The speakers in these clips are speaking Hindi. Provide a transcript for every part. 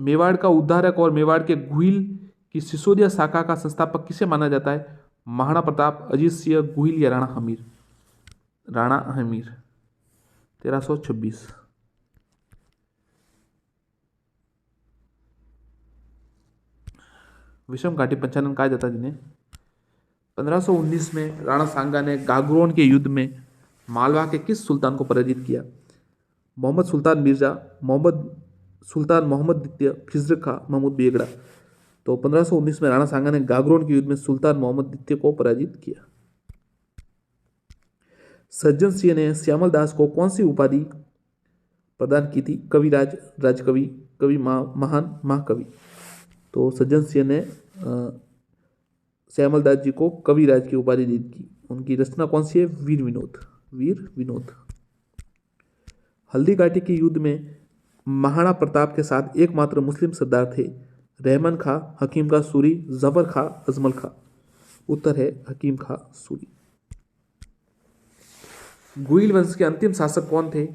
मेवाड़ का उद्धारक और मेवाड़ के गुहिल की सिसोदिया शाखा का संस्थापक किसे माना जाता है? महाराणा प्रताप, अजीत सिंह, गुहिल या राणा हमीर? राणा हमीर, 1326। विषम घाटी पंचानन कहा जाता जिन्हें? 1519 में राणा सांगा ने गागरोन के युद्ध में मालवा के किस सुल्तान को पराजित किया? मोहम्मद सुल्तान मिर्जा, मोहम्मद सुल्तान मोहम्मद द्वितीय, खिजर खां, महमूद बेगड़ा। तो 1519 में राणा सांगा ने गागरोन के युद्ध में सुल्तान मोहम्मद द्वितीय को पराजित किया। सज्जन सिंह ने श्यामल दास को कौन सी उपाधि प्रदान की थी? कविराज, राजकवि, कवि महान, महाकवि। तो सज्जन सिंह ने श्यामल दास जी को कविराज की उपाधि दी थी। उनकी रचना कौन सी है? वीर विनोद, वीर विनोद। हल्दी घाटी के युद्ध में महाराणा प्रताप के साथ एकमात्र मुस्लिम सरदार थे। रहमान खां, हकीम खां सूरी, जफर खां, अजमल खां। उत्तर है हकीम खां सूरी। गुहिल वंश के अंतिम शासक कौन थे?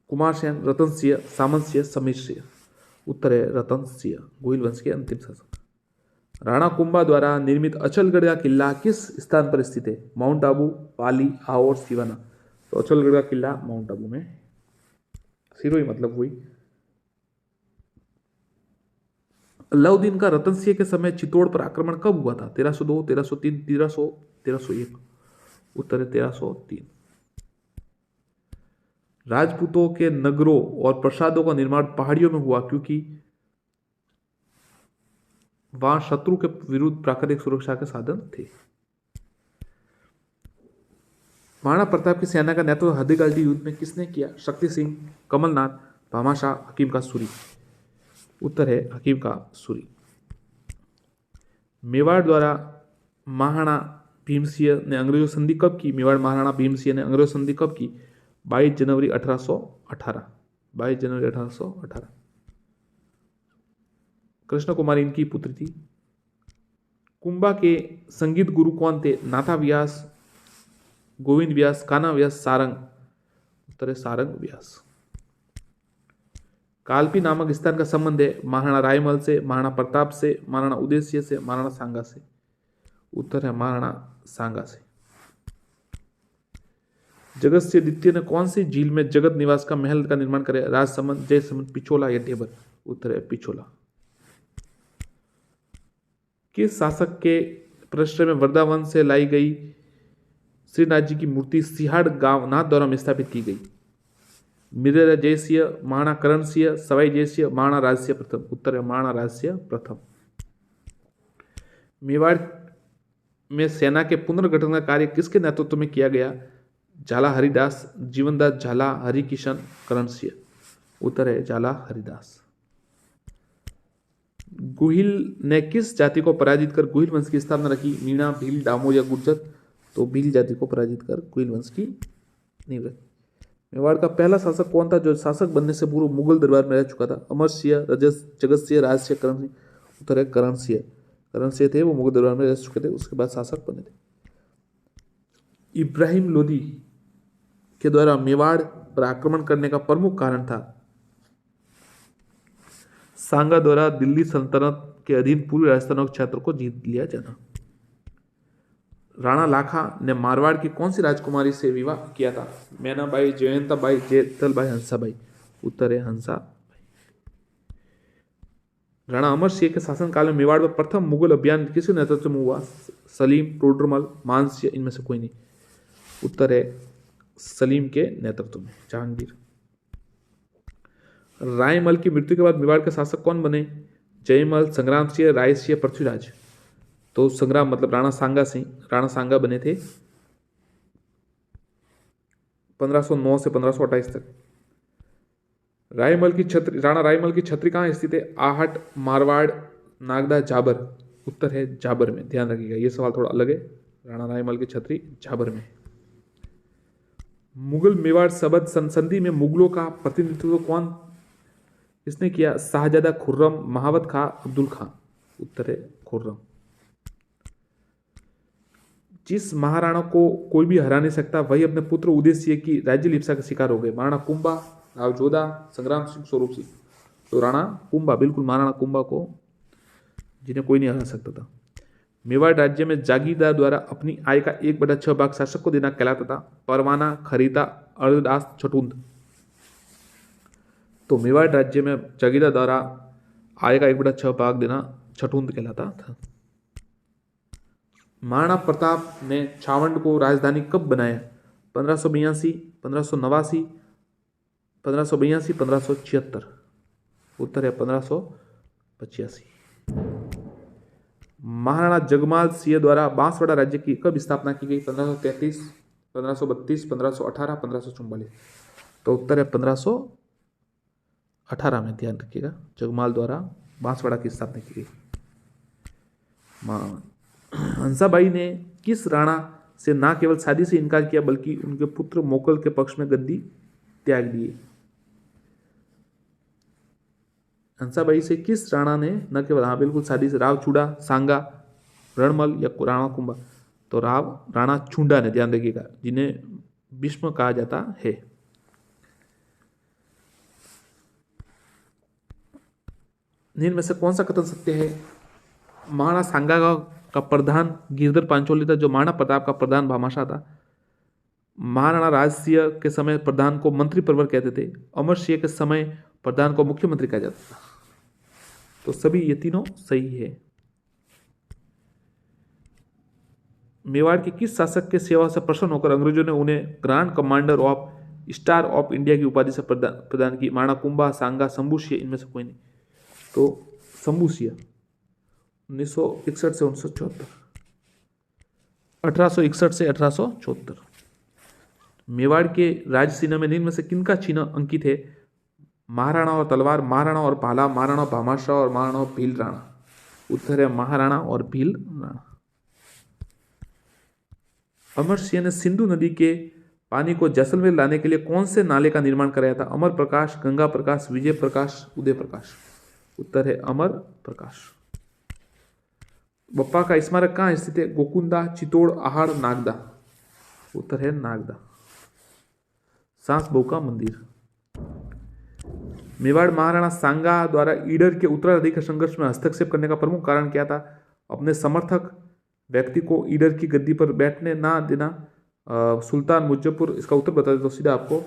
कुमार सेन, रतन सिंह, सामंत सिंह, समीर सिंह। उत्तर है रतन सिंह, गुहिल वंश के अंतिम शासक। राणा कुंभा द्वारा निर्मित अचलगढ़ का किला किस स्थान पर स्थित है? माउंट आबू, पाली, आहोर, सिवाना। तो अचलगढ़ का किला माउंट आबू में, सिरोही मतलब हुई। अलाउद्दीन का रतन सिंह के समय चित्तौड़ पर आक्रमण कब हुआ था? 1302, 1303, 1300, 1301। उत्तर है 1303। राजपूतों के नगरों और प्रसादों का निर्माण पहाड़ियों में हुआ क्योंकि वहां शत्रु के विरुद्ध प्राकृतिक सुरक्षा के साधन थे। महाराणा प्रताप की सेना का नेतृत्व हल्दी घाटी युद्ध में किसने किया? शक्ति सिंह, कमलनाथ, भामाशाह, हकीम का सूरी। उत्तर है हकीम का सूरी। मेवाड़ द्वारा महाराणा भीमसिंह ने अंग्रेजों संधि कब की? मेवाड़ महाराणा भीमसिंह ने अंग्रेजों संधि कब की? 22 जनवरी 1818। 22 जनवरी 1818। कृष्ण कुमारी इनकी पुत्री थी। कुंभा के संगीत गुरु कौन थे? नाथा व्यास, गोविंद व्यास, कान्हा व्यास, सारंग। उत्तर है सारंग व्यास। कालपी नामक स्थान का संबंध है महाराणा रायमल से, महाराणा प्रताप से, महाराणा उदय सिंह से, महाराणा सांगा से। उत्तर है महाराणा सांगा से। जगत सिंह द्वितीय ने कौन सी झील में जगत निवास का महल का निर्माण करे? राजसमंद, जयसमंद, पिछोला या ढेबर। उत्तर है पिछोला। किस शासक के प्रश्रय में वृंदावन से लाई गई श्रीनाथ जी की मूर्ति सिहाड़ गांव नाथद्वारा में स्थापित की गई? मिर्जा जयसिंह, महाराणा करण सिंह, सवाई जयसिंह, महाराणा राजसिंह प्रथम। उत्तर है महाराणा राजसिंह प्रथम। मेवाड़ में सेना के पुनर्गठन का कार्य किसके नेतृत्व में किया गया? झाला हरिदास, जीवनदास झाला, हरिकिशन, करण सिंह। उत्तर है झाला हरिदास। गुहिल ने किस जाति को पराजित कर गुहिल वंश की स्थापना रखी? मीणा, भील, डामोर या गुर्जर। तो भील जाति को पराजित कर गुहिल वंश की नींव रखी। मेवाड़ का पहला शासक कौन था जो शासक बनने से पूर्व मुगल दरबार में रह चुका था? अमर सिंह, जगत सिंह, राज सिंह, करण सिंह। उत्तर है करण सिंह। करण सिंह थे वो मुगल दरबार में रह चुके थे, उसके बाद शासक बने थे। इब्राहिम लोदी के द्वारा मेवाड़ पर आक्रमण करने का प्रमुख कारण था सांगा द्वारा दिल्ली सल्तनत के अधीन पूर्वी राजस्थान क्षेत्र को जीत लिया जाना। राणा लाखा ने मारवाड़ की कौन सी राजकुमारी से विवाह किया था? मैनाबाई, जयंताबाई, जयतलबाई, हंसाबाई। उत्तर है हंसाबाई। राणा अमर सिंह के शासनकाल में मेवाड़ पर प्रथम मुगल अभियान किसके नेतृत्व में हुआ? सलीम, टोडरमल, मानसिंह, इनमें से कोई नहीं। उत्तर है सलीम के नेतृत्व में, जहांगीर। रायमल की मृत्यु के बाद मेवाड़ के शासक कौन बने? जयमल, संग्राम सिंह, राय सिंह, पृथ्वीराज। तो संग्राम मतलब राणा सांगा सिंह, राणा सांगा बने थे 1509 से 1528 तक। राणा रायमल की छत्री कहाँ स्थित है? आहट, मारवाड़, नागदा, जाबर। उत्तर है जाबर में। ध्यान रखिएगा ये सवाल थोड़ा अलग है। राणा रायमल की छत्री जाबर में। मुगल मेवाड़ सबद संधि में मुगलों का प्रतिनिधित्व कौन इसने किया? शाहजादा खुर्रम, महावत खां, अब्दुल खां। उत्तर है खुर्रम। जिस महाराणा को कोई भी हरा नहीं सकता वही अपने पुत्र उदय सिंह की राज्य लिप्सा का शिकार हो गए? महाराणा कुंभा, राव जोधा, संग्राम सिंह, स्वरूप सिंह। तो राणा कुंभा, बिल्कुल महाराणा कुंभा को, जिन्हें कोई नहीं हरा सकता था। मेवाड़ राज्य में जागीरदार द्वारा अपनी आय का 1/6 भाग शासक को देना कहलाता था। परवाना, खरीदा, अर्धदास, छठुंद। तो मेवाड़ राज्य में जागीरदार द्वारा आय का 1/6 भाग देना छठुंद कहलाता था। महाराणा प्रताप ने छावंड को राजधानी कब बनाया? 1582, 1589, 1582, 1576। उत्तर है 1585। महाराणा जगमाल सिंह द्वारा बांसवाड़ा राज्य की कब स्थापना की गई? 1533, 1532, 1518, 1544। तो उत्तर है 1518 में, ध्यान रखिएगा, जगमाल द्वारा बांसवाड़ा की स्थापना की गई। हंसाबाई ने किस राणा से न केवल शादी से इनकार किया बल्कि उनके पुत्र मोकल के पक्ष में गद्दी त्याग दिए? हंसाबाई से किस राणा ने न केवल, हाँ बिल्कुल शादी से, राव चूड़ा, सांगा, रणमल या राणा कुंभा? तो राणा चूंडा ने, ध्यान रखिएगा, जिन्हें भीष्म कहा जाता है। निम्न में से कौन सा कथन सत्य है? महाराणा सांगा का प्रधान गिरधर पांचोली था, जो महाराणा प्रताप का प्रधान भामाशाह था। महाराणा राजसिंह के समय प्रधान को मंत्री परिवार कहते थे। अमर सिंह के समय प्रधान को मुख्यमंत्री कहा जाता था। तो सभी ये तीनों सही है। मेवाड़ के किस शासक के सेवा से प्रसन्न होकर अंग्रेजों ने उन्हें grand commander of star of India की उपाधि से प्रदान की? महाराणा कुंभा, सांगा, शंभू सिंह, इनमें से कोई नहीं। तो शंभू सिंह 1961 से 1974, 1861 से 1874। मेवाड़ के राज चिन्ह में निम्न में से किनका चिन्ह अंकित है? महाराणा और तलवार, महाराणा और भाला, महाराणा भामाशाह और महाराणा भील राणा। उत्तर है महाराणा और भील राणा। अमर सिंह ने सिंधु नदी के पानी को जैसलमेर लाने के लिए कौन से नाले का निर्माण कराया था? अमर प्रकाश, गंगा प्रकाश, विजय प्रकाश, उदय प्रकाश। उत्तर है अमर प्रकाश। बप्पा का स्मारक कहाँ स्थित है? गोकुंदा, चित्तौड़, आहड़, नागदा। उत्तर है नागदा। सांस बहू का मंदिर। मेवाड़ महाराणा सांगा द्वारा ईडर के उत्तराधिकारी संघर्ष में हस्तक्षेप करने का प्रमुख कारण क्या था? अपने समर्थक व्यक्ति को ईडर की गद्दी पर बैठने ना देना। सुल्तान मुजफ्फर, इसका उत्तर बता देता हूं सीधा आपको,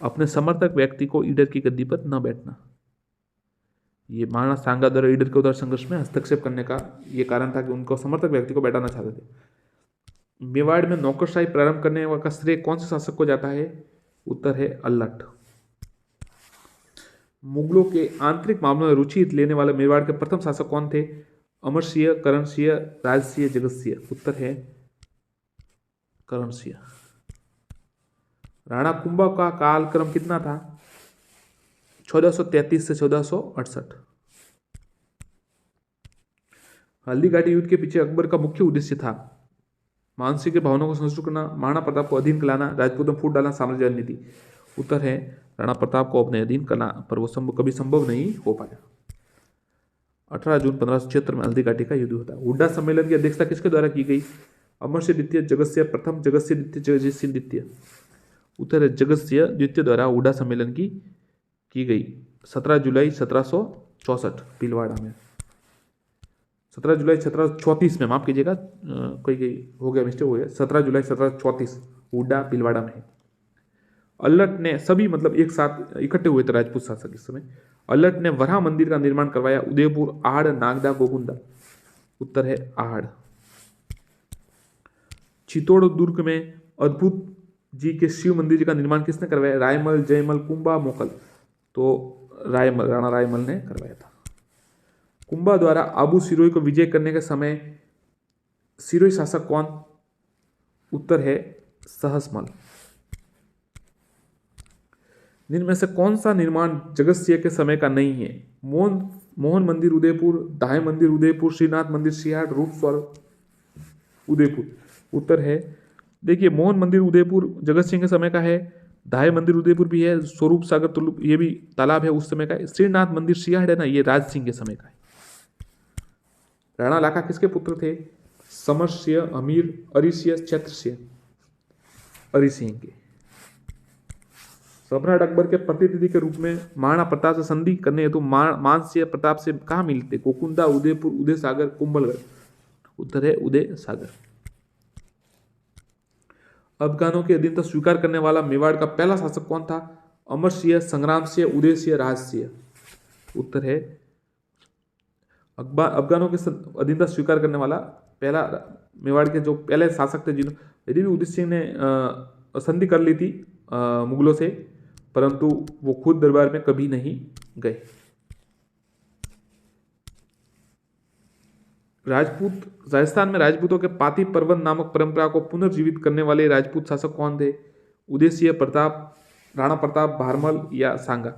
अपने समर्थक व्यक्ति को ईडर की गद्दी पर न बैठना। ये महाराणा सांगा द्वारा ईडर के उत्तर संघर्ष में हस्तक्षेप करने का ये कारण था कि उनको समर्थक व्यक्ति को बैठाना चाहते थे। मेवाड़ में नौकरशाही प्रारंभ करने का श्रेय कौन से शासक को जाता है? उत्तर है अल्लट। मुगलों के आंतरिक मामलों में रुचि लेने वाले मेवाड़ के प्रथम शासक कौन थे? अमर सिंह, करण सिंह, राज सिंह, जगत सिंह। उत्तर है करण सिंह। राणा कुंभा का कालक्रम कितना था? 1433 से 1468। हल्दी घाटी युद्ध के पीछे अकबर का मुख्य उद्देश्य था मानसिक के भावनाओं को संतुष्ट करना, महाराणा प्रताप को अधीन कराना, राजपूत में फूट डालना, साम्राज्य नीति। उत्तर है राणा प्रताप को अपने अधीन करना, पर वो कभी संभव नहीं हो पाया। 18 जून 1576 में हल्दी घाटी का युद्ध होता है। हुड्डा सम्मेलन की अध्यक्षता किसके द्वारा की गई? अमर सिंह द्वितीय, जगत सिंह प्रथम, जगत सिंह द्वितीय, जगजीत सिंह द्वितीय। उत्तर है जगत सिंह द्वितीय द्वारा हुड्डा सम्मेलन की गई 17 जुलाई 1764 भीलवाड़ा में। 17 जुलाई 1734 में, माफ कीजिएगा, कोई हो गया, मिस्टेक हो गया, 17 जुलाई 1734 हुड्डा भीलवाड़ा में। अल्लट ने सभी मतलब एक साथ इकट्ठे हुए थे राजपूत शासक इस समय। अल्लट ने वराह मंदिर का निर्माण करवाया। उदयपुर, आहड़, नागदा, गोकुंदा। उत्तर है आहड़। चित्तौड़ दुर्ग में अद्भुत जी के शिव मंदिर का निर्माण किसने करवाया? रायमल, जयमल, कुंभा, मोकल। तो रायमल, राणा रायमल ने करवाया था। कुंभा द्वारा आबू सिरोही को विजय करने के समय सिरोही शासक कौन? उत्तर है सहसमल। निम्न में से कौन सा निर्माण जगत सिंह के समय का नहीं है? मोहन मंदिर उदयपुर, दाय मंदिर उदयपुर, श्रीनाथ मंदिर सियाड़, रूप स्वर उदयपुर। उत्तर है, देखिए, मोहन मंदिर उदयपुर जगत सिंह के समय का है, दाय मंदिर उदयपुर भी है, स्वरूप सागर तुलुप ये भी तालाब है उस समय का है, श्रीनाथ मंदिर सियाड़ है ना, ये राज सिंह के समय का है। राणा लाखा किसके पुत्र थे? समर सिंह, अमीर, अरि सिंह, छत्र सिंह। अरि सिंह के। सम्राट अकबर के प्रतिनिधि के रूप में महाराणा प्रताप से संधि करने हेतु मानसिंह प्रताप से कहाँ मिलते? गोकुंदा, उदयपुर, उदय सागर, कुंभलगढ़। उत्तर है उदय सागर। अफगानों की अधीनता स्वीकार करने वाला मेवाड़ का पहला शासक कौन था? अमर सिंह, संग्राम सिंह, उदय सिंह, राज सिंह। उत्तर है अफगानों के अधीनता स्वीकार करने वाला पहला मेवाड़ के जो पहले शासक थे, जिन्होंने यदि भी उदय सिंह ने संधि कर ली थी मुगलों से, परंतु वो खुद दरबार में कभी नहीं गए। राजस्थान में राजपूतों के पाती पर्वन नामक परंपरा को पुनर्जीवित करने वाले राजपूत शासक कौन थे? उदय सिंह, प्रताप, राणा प्रताप, भारमल या सांगा।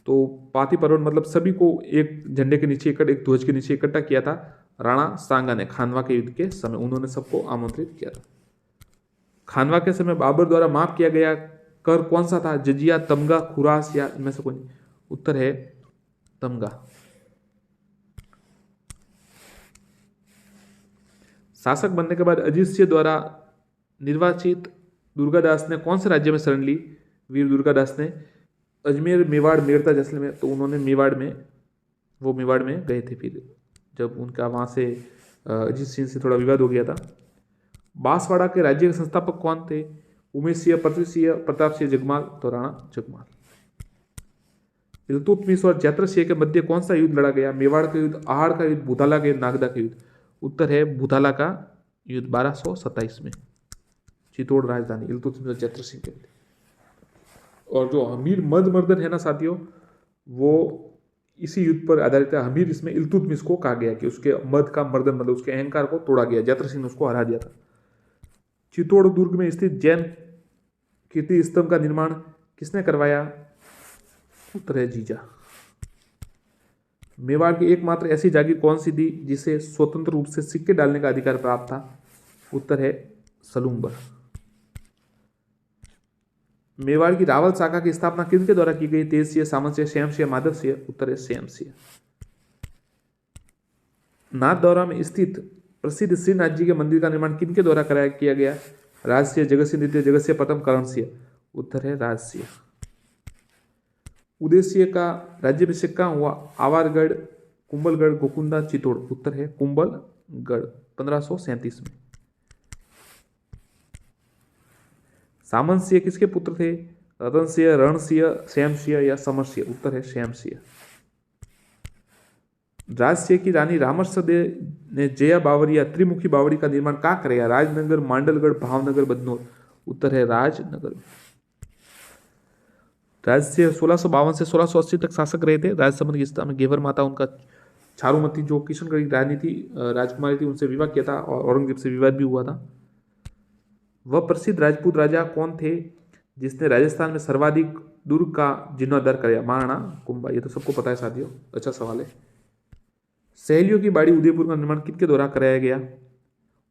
तो पाती पर्वन मतलब सभी को एक झंडे के नीचे एक ध्वज के नीचे इकट्ठा किया था राणा सांगा ने खानवा के युद्ध के समय, उन्होंने सबको आमंत्रित किया था। खानवा के समय बाबर द्वारा माफ किया गया कर कौन सा था? जजिया, तमगा, खुरास या इनमें से कोई? उत्तर है तमगा। शासक बनने के बाद अजीत सिंह द्वारा निर्वाचित दुर्गादास ने कौन से राज्य में शरण ली? वीर दुर्गादास ने अजमेर, मेवाड़, मेड़ता, जैसलमेर। तो उन्होंने मेवाड़ में गए थे फिर जब उनका वहाँ से अजीत सिंह से थोड़ा विवाद हो गया था। बांसवाड़ा के राज्य के संस्थापक कौन थे? उमेश सिंह, पृथ्वी सिंह, प्रताप सिंह जगमाल। तो राणा जगमाल। इल्तुतमिश और जैत्र सिंह के मध्य कौन सा युद्ध लड़ा गया? मेवाड़ का युद्ध, आहड़ का युद्ध, भूताला का युद्ध, नागदा का युद्ध। उत्तर है भूताला का युद्ध 1227 में, चित्तौड़ राजधानी इल्तुतमिश और जैत्र सिंह के मध्य। और जो हमीर मद मर्दन है ना साथियों, वो इसी युद्ध पर आधारित है। हमीर इसमें इल्तुतमिश को कहा गया कि उसके मद का मर्दन मतलब उसके अहंकार को तोड़ा गया, जैत्र सिंह ने उसको हरा दिया था। चित्तौड़ दुर्ग में स्थित जैन कीर्ति स्तंभ का निर्माण किसने करवाया? उत्तर है जीजा। मेवाड़ की एकमात्र ऐसी जागीर कौन सी थी जिसे स्वतंत्र रूप से सिक्के डालने का अधिकार प्राप्त था? उत्तर है सलूम्बर। मेवाड़ की रावल शाखा की स्थापना किसके द्वारा की गई? तेज सिंह, सामंत सिंह, श्याम सिंह, माधव सिंह। उत्तर है श्याम सिंह। नाथद्वारा में स्थित प्रसिद्ध श्रीनाथ जी के मंदिर का निर्माण किनके द्वारा किया गया? राज सिंह, जगत सिंह द्वितीय, जगत सिंह प्रथम, करण सिंह। उत्तर है राज सिंह। उदय सिंह का राज्याभिषेक कहाँ हुआ? आवारगढ़, कुंभलगढ़, गोकुंदा, चित्तौड़। उत्तर है कुंभलगढ़ 1537 में। सामंत सिंह किसके पुत्र थे? रतन सिंह, रण सिंह, श्याम सिंह या समर सिंह। उत्तर है श्याम सिंह। राज सिंह की रानी रामरसदे ने जया बावरी या त्रिमुखी बावड़ी का निर्माण कहाँ कराया? राजनगर, मांडलगढ़, भावनगर, बदनौर। उत्तर है राजनगर। राज सिंह 1652 से 1680 तक शासक रहे थे। राजसमंद की स्थान में घेवर माता उनका चारुमती जो किशनगढ़ की रानी थी, राजकुमारी थी, उनसे विवाह किया था और औरंगजेब से विवाद भी हुआ था। वह प्रसिद्ध राजपूत राजा कौन थे जिसने राजस्थान में सर्वाधिक दुर्ग का जीर्णोद्धार कराया? महाराणा कुंभा। ये तो सबको पता है साथियों, अच्छा सवाल है। सहेलियों की बाड़ी उदयपुर का निर्माण किनके द्वारा कराया गया?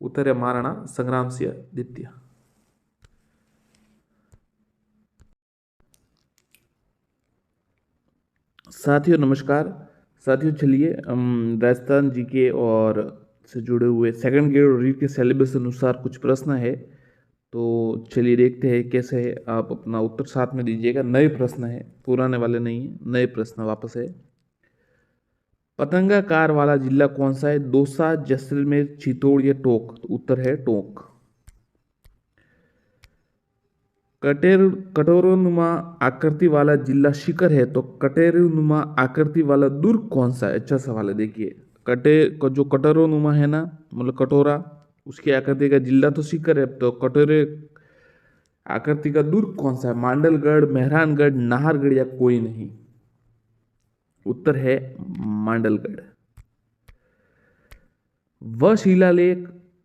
उत्तर है महाराणा संग्राम सिंह द्वितीय। साथियों नमस्कार। साथियों चलिए हम राजस्थान जीके और से जुड़े हुए सेकंड ग्रेड और रीड के सिलेबस अनुसार कुछ प्रश्न है, तो चलिए देखते हैं कैसे है। आप अपना उत्तर साथ में दीजिएगा। नए प्रश्न है, पुराने वाले नहीं है, नए प्रश्न वापस है। पतंगाकार वाला जिला कौन सा है? दौसा, जैसलमेर, चित्तौड़ या टोंक। तो उत्तर है टोंक। कटोरोनुमा आकृति वाला जिला शिखर है, तो कटोरोनुमा आकृति वाला दुर्ग कौन सा है? अच्छा सवाल है। देखिए जो कटोरोनुमा है ना, मतलब कटोरा, उसकी आकृति का जिला तो शिखर है, तो कटोरे आकृति का दुर्ग कौन सा है? मांडलगढ़, मेहरानगढ़, नाहरगढ़ या कोई नहीं। उत्तर है मांडलगढ़। वह शिलालेख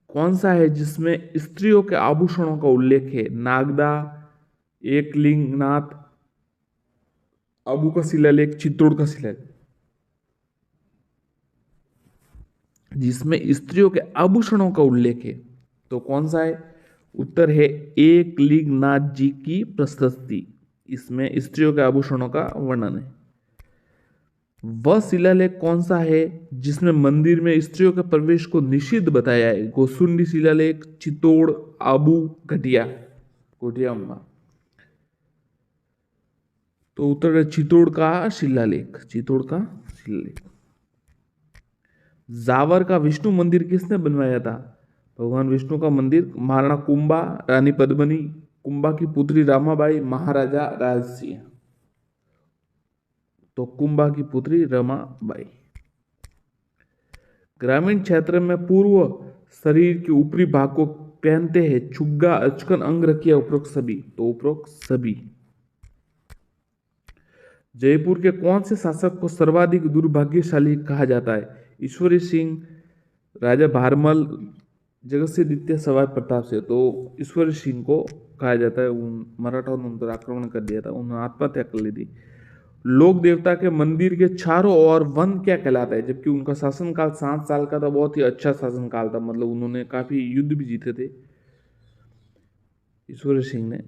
कौन सा है जिसमें स्त्रियों के आभूषणों का उल्लेख है? नागदा, एकलिंगनाथ, आबू का शिलालेख, चित्तौड़ का शिलालेख। जिसमें स्त्रियों के आभूषणों का उल्लेख है तो कौन सा है? उत्तर है एकलिंगनाथ जी की प्रशस्ति, इसमें स्त्रियों के आभूषणों का वर्णन है। वह शिलालेख कौन सा है जिसमें मंदिर में स्त्रियों के प्रवेश को निषिद्ध बताया है? गोसुंडी शिलालेख, चित्तौड़, आबू, घटिया, कोटिया अम्मा। तो उत्तर है चित्तौड़ का शिलालेख। चित्तौड़ का शिलालेख। जावर का विष्णु मंदिर किसने बनवाया था? भगवान विष्णु का मंदिर महाराणा कुंभा, रानी पद्मिनी, कुंभा की पुत्री रामाबाई, महाराजा राज सिंह। तो कुंभा की पुत्री रमाबाई। ग्रामीण क्षेत्र में पूर्व शरीर के ऊपरी भाग को पहनते हैं छुग्गा, अचकन, अंग रखिया उपरोक्त सभी। तो उपरोक्त सभी। जयपुर के कौन से शासक को सर्वाधिक दुर्भाग्यशाली कहा जाता है? ईश्वरी सिंह, राजा भारमल, जगत सिंह द्वितीय, सवाई प्रताप सिंह। तो ईश्वरी सिंह को कहा जाता है। मराठाओं ने उन पर आक्रमण कर दिया था, उन्होंने आत्महत्या कर ली थी। लोक देवता के मंदिर के चारों ओर वन क्या कहलाता है? जबकि उनका शासनकाल 7 साल का था, बहुत ही अच्छा शासनकाल था, मतलब उन्होंने काफी युद्ध भी जीते थे ईश्वर सिंह ने।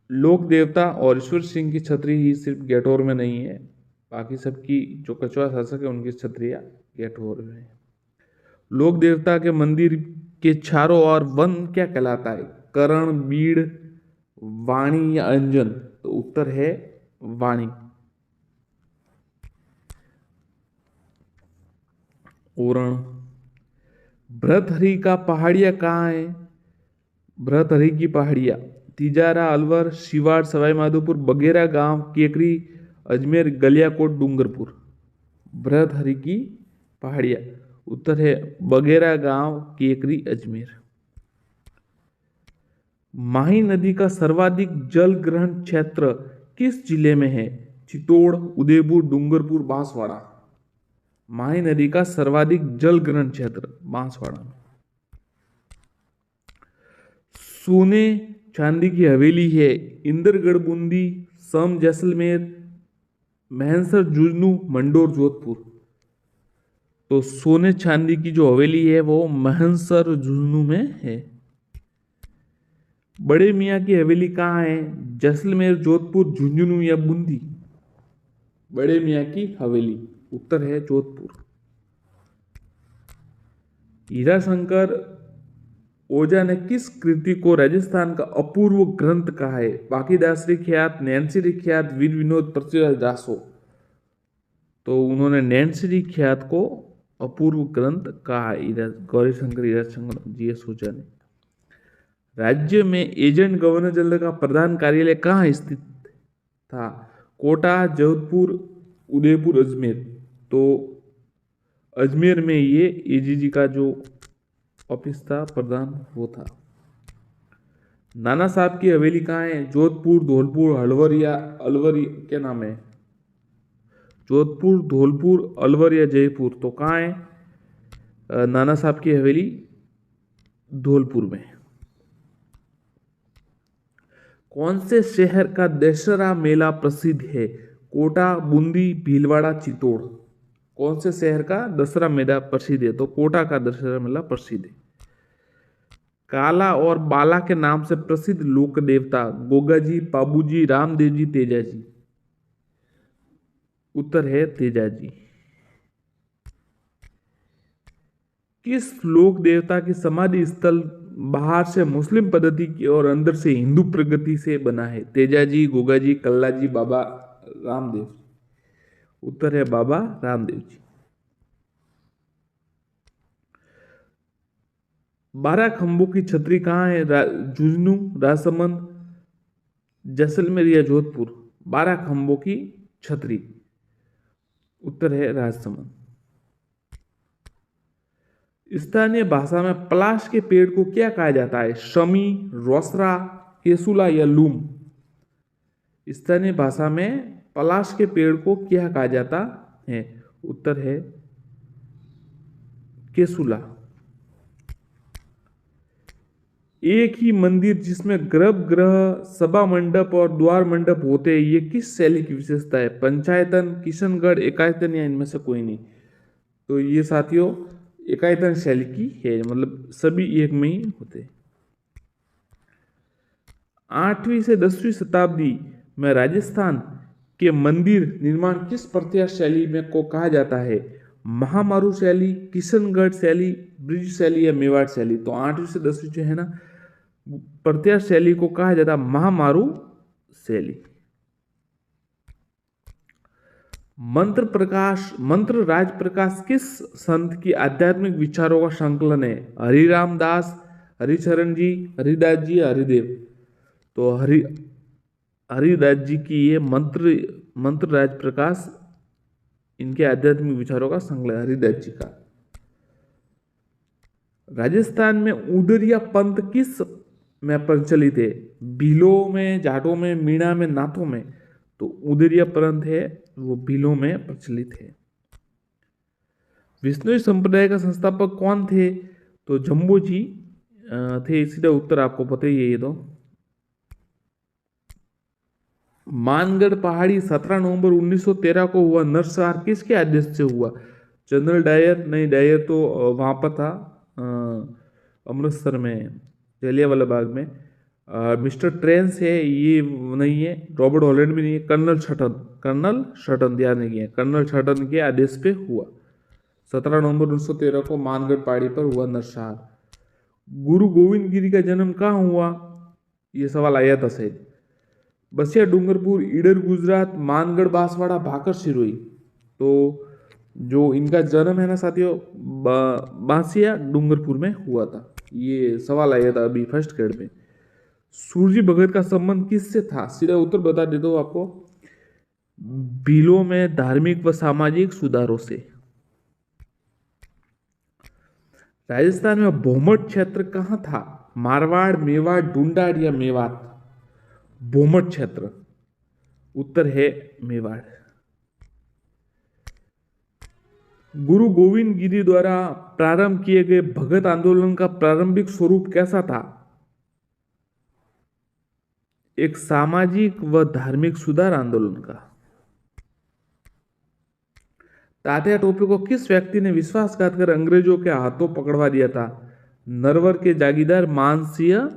लोक देवता और ईश्वर सिंह की छतरी ही सिर्फ गेटौर में नहीं है, बाकी सबकी जो कछुआ शासक है उनकी छतरियां गेटौर में है। लोक देवता के मंदिर के चारों ओर वन क्या कहलाता है? करण, बीड़, वाणी या अंजन? तो उत्तर है वाणी। ओरण। भर्तहरि का पहाड़िया कहाँ है? भर्तहरि की पहाड़िया तिजारा, अलवर, शिवाड़, सवाई माधोपुर, बगेरा गांव, केकरी, अजमेर, गलियाकोट, डूंगरपुर। भर्तहरि की पहाड़िया। उत्तर है बगेरा गांव, केकरी, अजमेर। माही नदी का सर्वाधिक जल ग्रहण क्षेत्र किस जिले में है? चित्तौड़, उदयपुर, डूंगरपुर, बांसवाड़ा। माही नदी का सर्वाधिक जल ग्रहण क्षेत्र बांसवाड़ा में। सोने चांदी की हवेली है इंद्रगढ़, बूंदी, सम, जैसलमेर, महनसर, झुंझुनू, मंडोर, जोधपुर। तो सोने चांदी की जो हवेली है वो महनसर, झुंझुनू में है। बड़े मियाँ की हवेली कहाँ है? जैसलमेर, जोधपुर, झुंझुनू या बूंदी? बड़े मियाँ की हवेली। उत्तर है जोधपुर। हीरा शंकर ओझा ने किस कृति को राजस्थान का अपूर्व ग्रंथ कहा है? बाकीदासरी ख्यात, नैनसिरी ख्यात, वीर विनोद, पृथ्वीराज रासो। तो उन्होंने नैनसिरी ख्यात को अपूर्व ग्रंथ कहा है, गौरी शंकर हीरा शंकर जीएस ओझा ने। राज्य में एजेंट गवर्नर जनरल का प्रधान कार्यालय कहाँ स्थित था? कोटा, जोधपुर, उदयपुर, अजमेर। तो अजमेर में ये एजीजी का जो ऑफिस था प्रधान वो था। नाना साहब की हवेली कहाँ है? जोधपुर, धौलपुर, हलवर या अलवर? क्या नाम है? जोधपुर, धौलपुर, अलवर या जयपुर? तो कहाँ है नाना साहब की हवेली? धौलपुर में। कौन से शहर का दशहरा मेला प्रसिद्ध है? कोटा, बूंदी, भीलवाड़ा, चित्तौड़। कौन से शहर का दशहरा मेला प्रसिद्ध है? तो कोटा का दशहरा मेला प्रसिद्ध है। काला और बाला के नाम से प्रसिद्ध लोक देवता गोगाजी, पाबूजी, रामदेवजी, तेजाजी। उत्तर है तेजाजी। किस लोक देवता की समाधि स्थल बाहर से मुस्लिम पद्धति की और अंदर से हिंदू प्रगति से बना है? तेजाजी, गोगाजी, कल्लाजी, बाबा रामदेव। उत्तर है बाबा रामदेव जी। 12 खंभों की छतरी कहाँ है? झुंझुनू, राजसमंद, जैसलमेर या जोधपुर? 12 खंभों की छतरी। उत्तर है राजसमंद। स्थानीय भाषा में पलाश के पेड़ को क्या कहा जाता है? शमी, रोसरा, केसुला या लूम? स्थानीय भाषा में पलाश के पेड़ को क्या कहा जाता है? उत्तर है केसुला। एक ही मंदिर जिसमें गर्भगृह, सभा मंडप और द्वार मंडप होते हैं, ये किस शैली की विशेषता है? पंचायतन, किशनगढ़, एकायतन या इनमें से कोई नहीं? तो ये साथियों एकायतन शैली की है, मतलब सभी एक में ही होते। 8वीं से 10वीं शताब्दी में राजस्थान के मंदिर निर्माण किस प्रत्यार शैली में को कहा जाता है? महामारू शैली, किशनगढ़ शैली, ब्रिज शैली या मेवाड़ शैली? तो 8वीं से 10वीं जो है ना प्रत्यार शैली को कहा जाता है महामारू शैली। मंत्र राज प्रकाश किस संत की आध्यात्मिक विचारों का संकलन है? हरिराम दास, हरिचरण जी, हरिदास जी, हरिदेव। तो हरिदास जी की ये मंत्र राज प्रकाश इनके आध्यात्मिक विचारों का संकलन हरिदास जी का। राजस्थान में उदरिया पंथ किस में प्रचलित है? भीलों में, जाटों में, मीणा में, नाथों में। तो उदरिया पंथ है वो भीलों में प्रचलित है। विष्णु संप्रदाय का संस्थापक कौन थे? तो जम्बो जी थे। सीधा उत्तर आपको पता ही है ये तो। मानगढ़ पहाड़ी 17 नवंबर 1913 को हुआ नरसंहार किसके आदेश से हुआ? General Dyer? नहीं, डायर तो वहां पर था अमृतसर में, जलियांवाला बाग में। मिस्टर ट्रेंस है ये नहीं है, रॉबर्ट हॉलैंड भी नहीं है। कर्नल शटन ध्यान रखिए, कर्नल शटन के आदेश पे हुआ। 17 नवंबर 1913 को मानगढ़ पहाड़ी पर हुआ नरसंहार। गुरु गोविंद गिरी का जन्म कहाँ हुआ? ये सवाल आया था शायद। बसिया, डूंगरपुर, ईडर गुजरात, मानगढ़, बांसवाड़ा, भाकर, सिरोही। तो जो इनका जन्म है ना साथियों, बांसिया डूंगरपुर में हुआ था। ये सवाल आया था अभी फर्स्ट ग्रेड में। सूरजी भगत का संबंध किससे था? सीधा उत्तर बता देता हूं आपको, भीलों में धार्मिक व सामाजिक सुधारों से। राजस्थान में भोमट क्षेत्र कहां था? मारवाड़, मेवाड़, डूंडाड़ या मेवात? भोमट क्षेत्र, उत्तर है मेवाड़। गुरु गोविंद गिरी द्वारा प्रारंभ किए गए भगत आंदोलन का प्रारंभिक स्वरूप कैसा था? एक सामाजिक व धार्मिक सुधार आंदोलन का। तात्या टोपे को किस व्यक्ति ने विश्वासघात कर अंग्रेजों के हाथों पकड़वा दिया था? नरवर के जागीरदार मानसिंह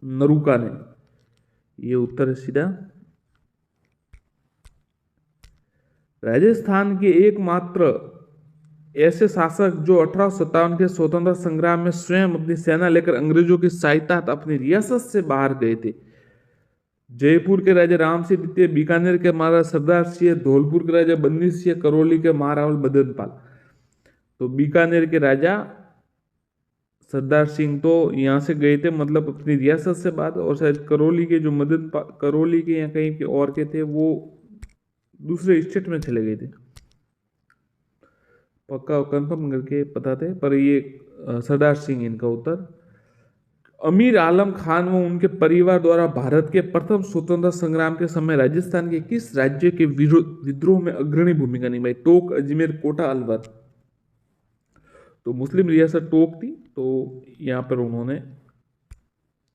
नरूका ने। ये उत्तर है सीधा। राजस्थान के एकमात्र ऐसे शासक जो 1857 के स्वतंत्रता संग्राम में स्वयं अपनी सेना लेकर अंग्रेजों की सहायता अपनी रियासत से बाहर गए थे। जयपुर के राजा राम सिंह द्वितीय, बीकानेर के महाराजा सरदार सिंह, धौलपुर के राजा बन्नी सिंह, करौली के महारावल मदनपाल। तो बीकानेर के राजा सरदार सिंह तो यहाँ से गए थे, मतलब अपनी रियासत से बाहर, और शायद करौली के जो करौली के या कहीं के और के थे वो दूसरे स्टेट में चले गए थे। पक्का कंफर्म करके बताते, पर ये सरदार सिंह इनका उत्तर। अमीर आलम खान व उनके परिवार द्वारा भारत के प्रथम स्वतंत्रता संग्राम के समय राजस्थान के किस राज्य के विद्रोह में अग्रणी भूमिका निभाई? टोक, अजमेर, कोटा, अलवर। तो मुस्लिम रियासत टोक थी, तो यहाँ पर उन्होंने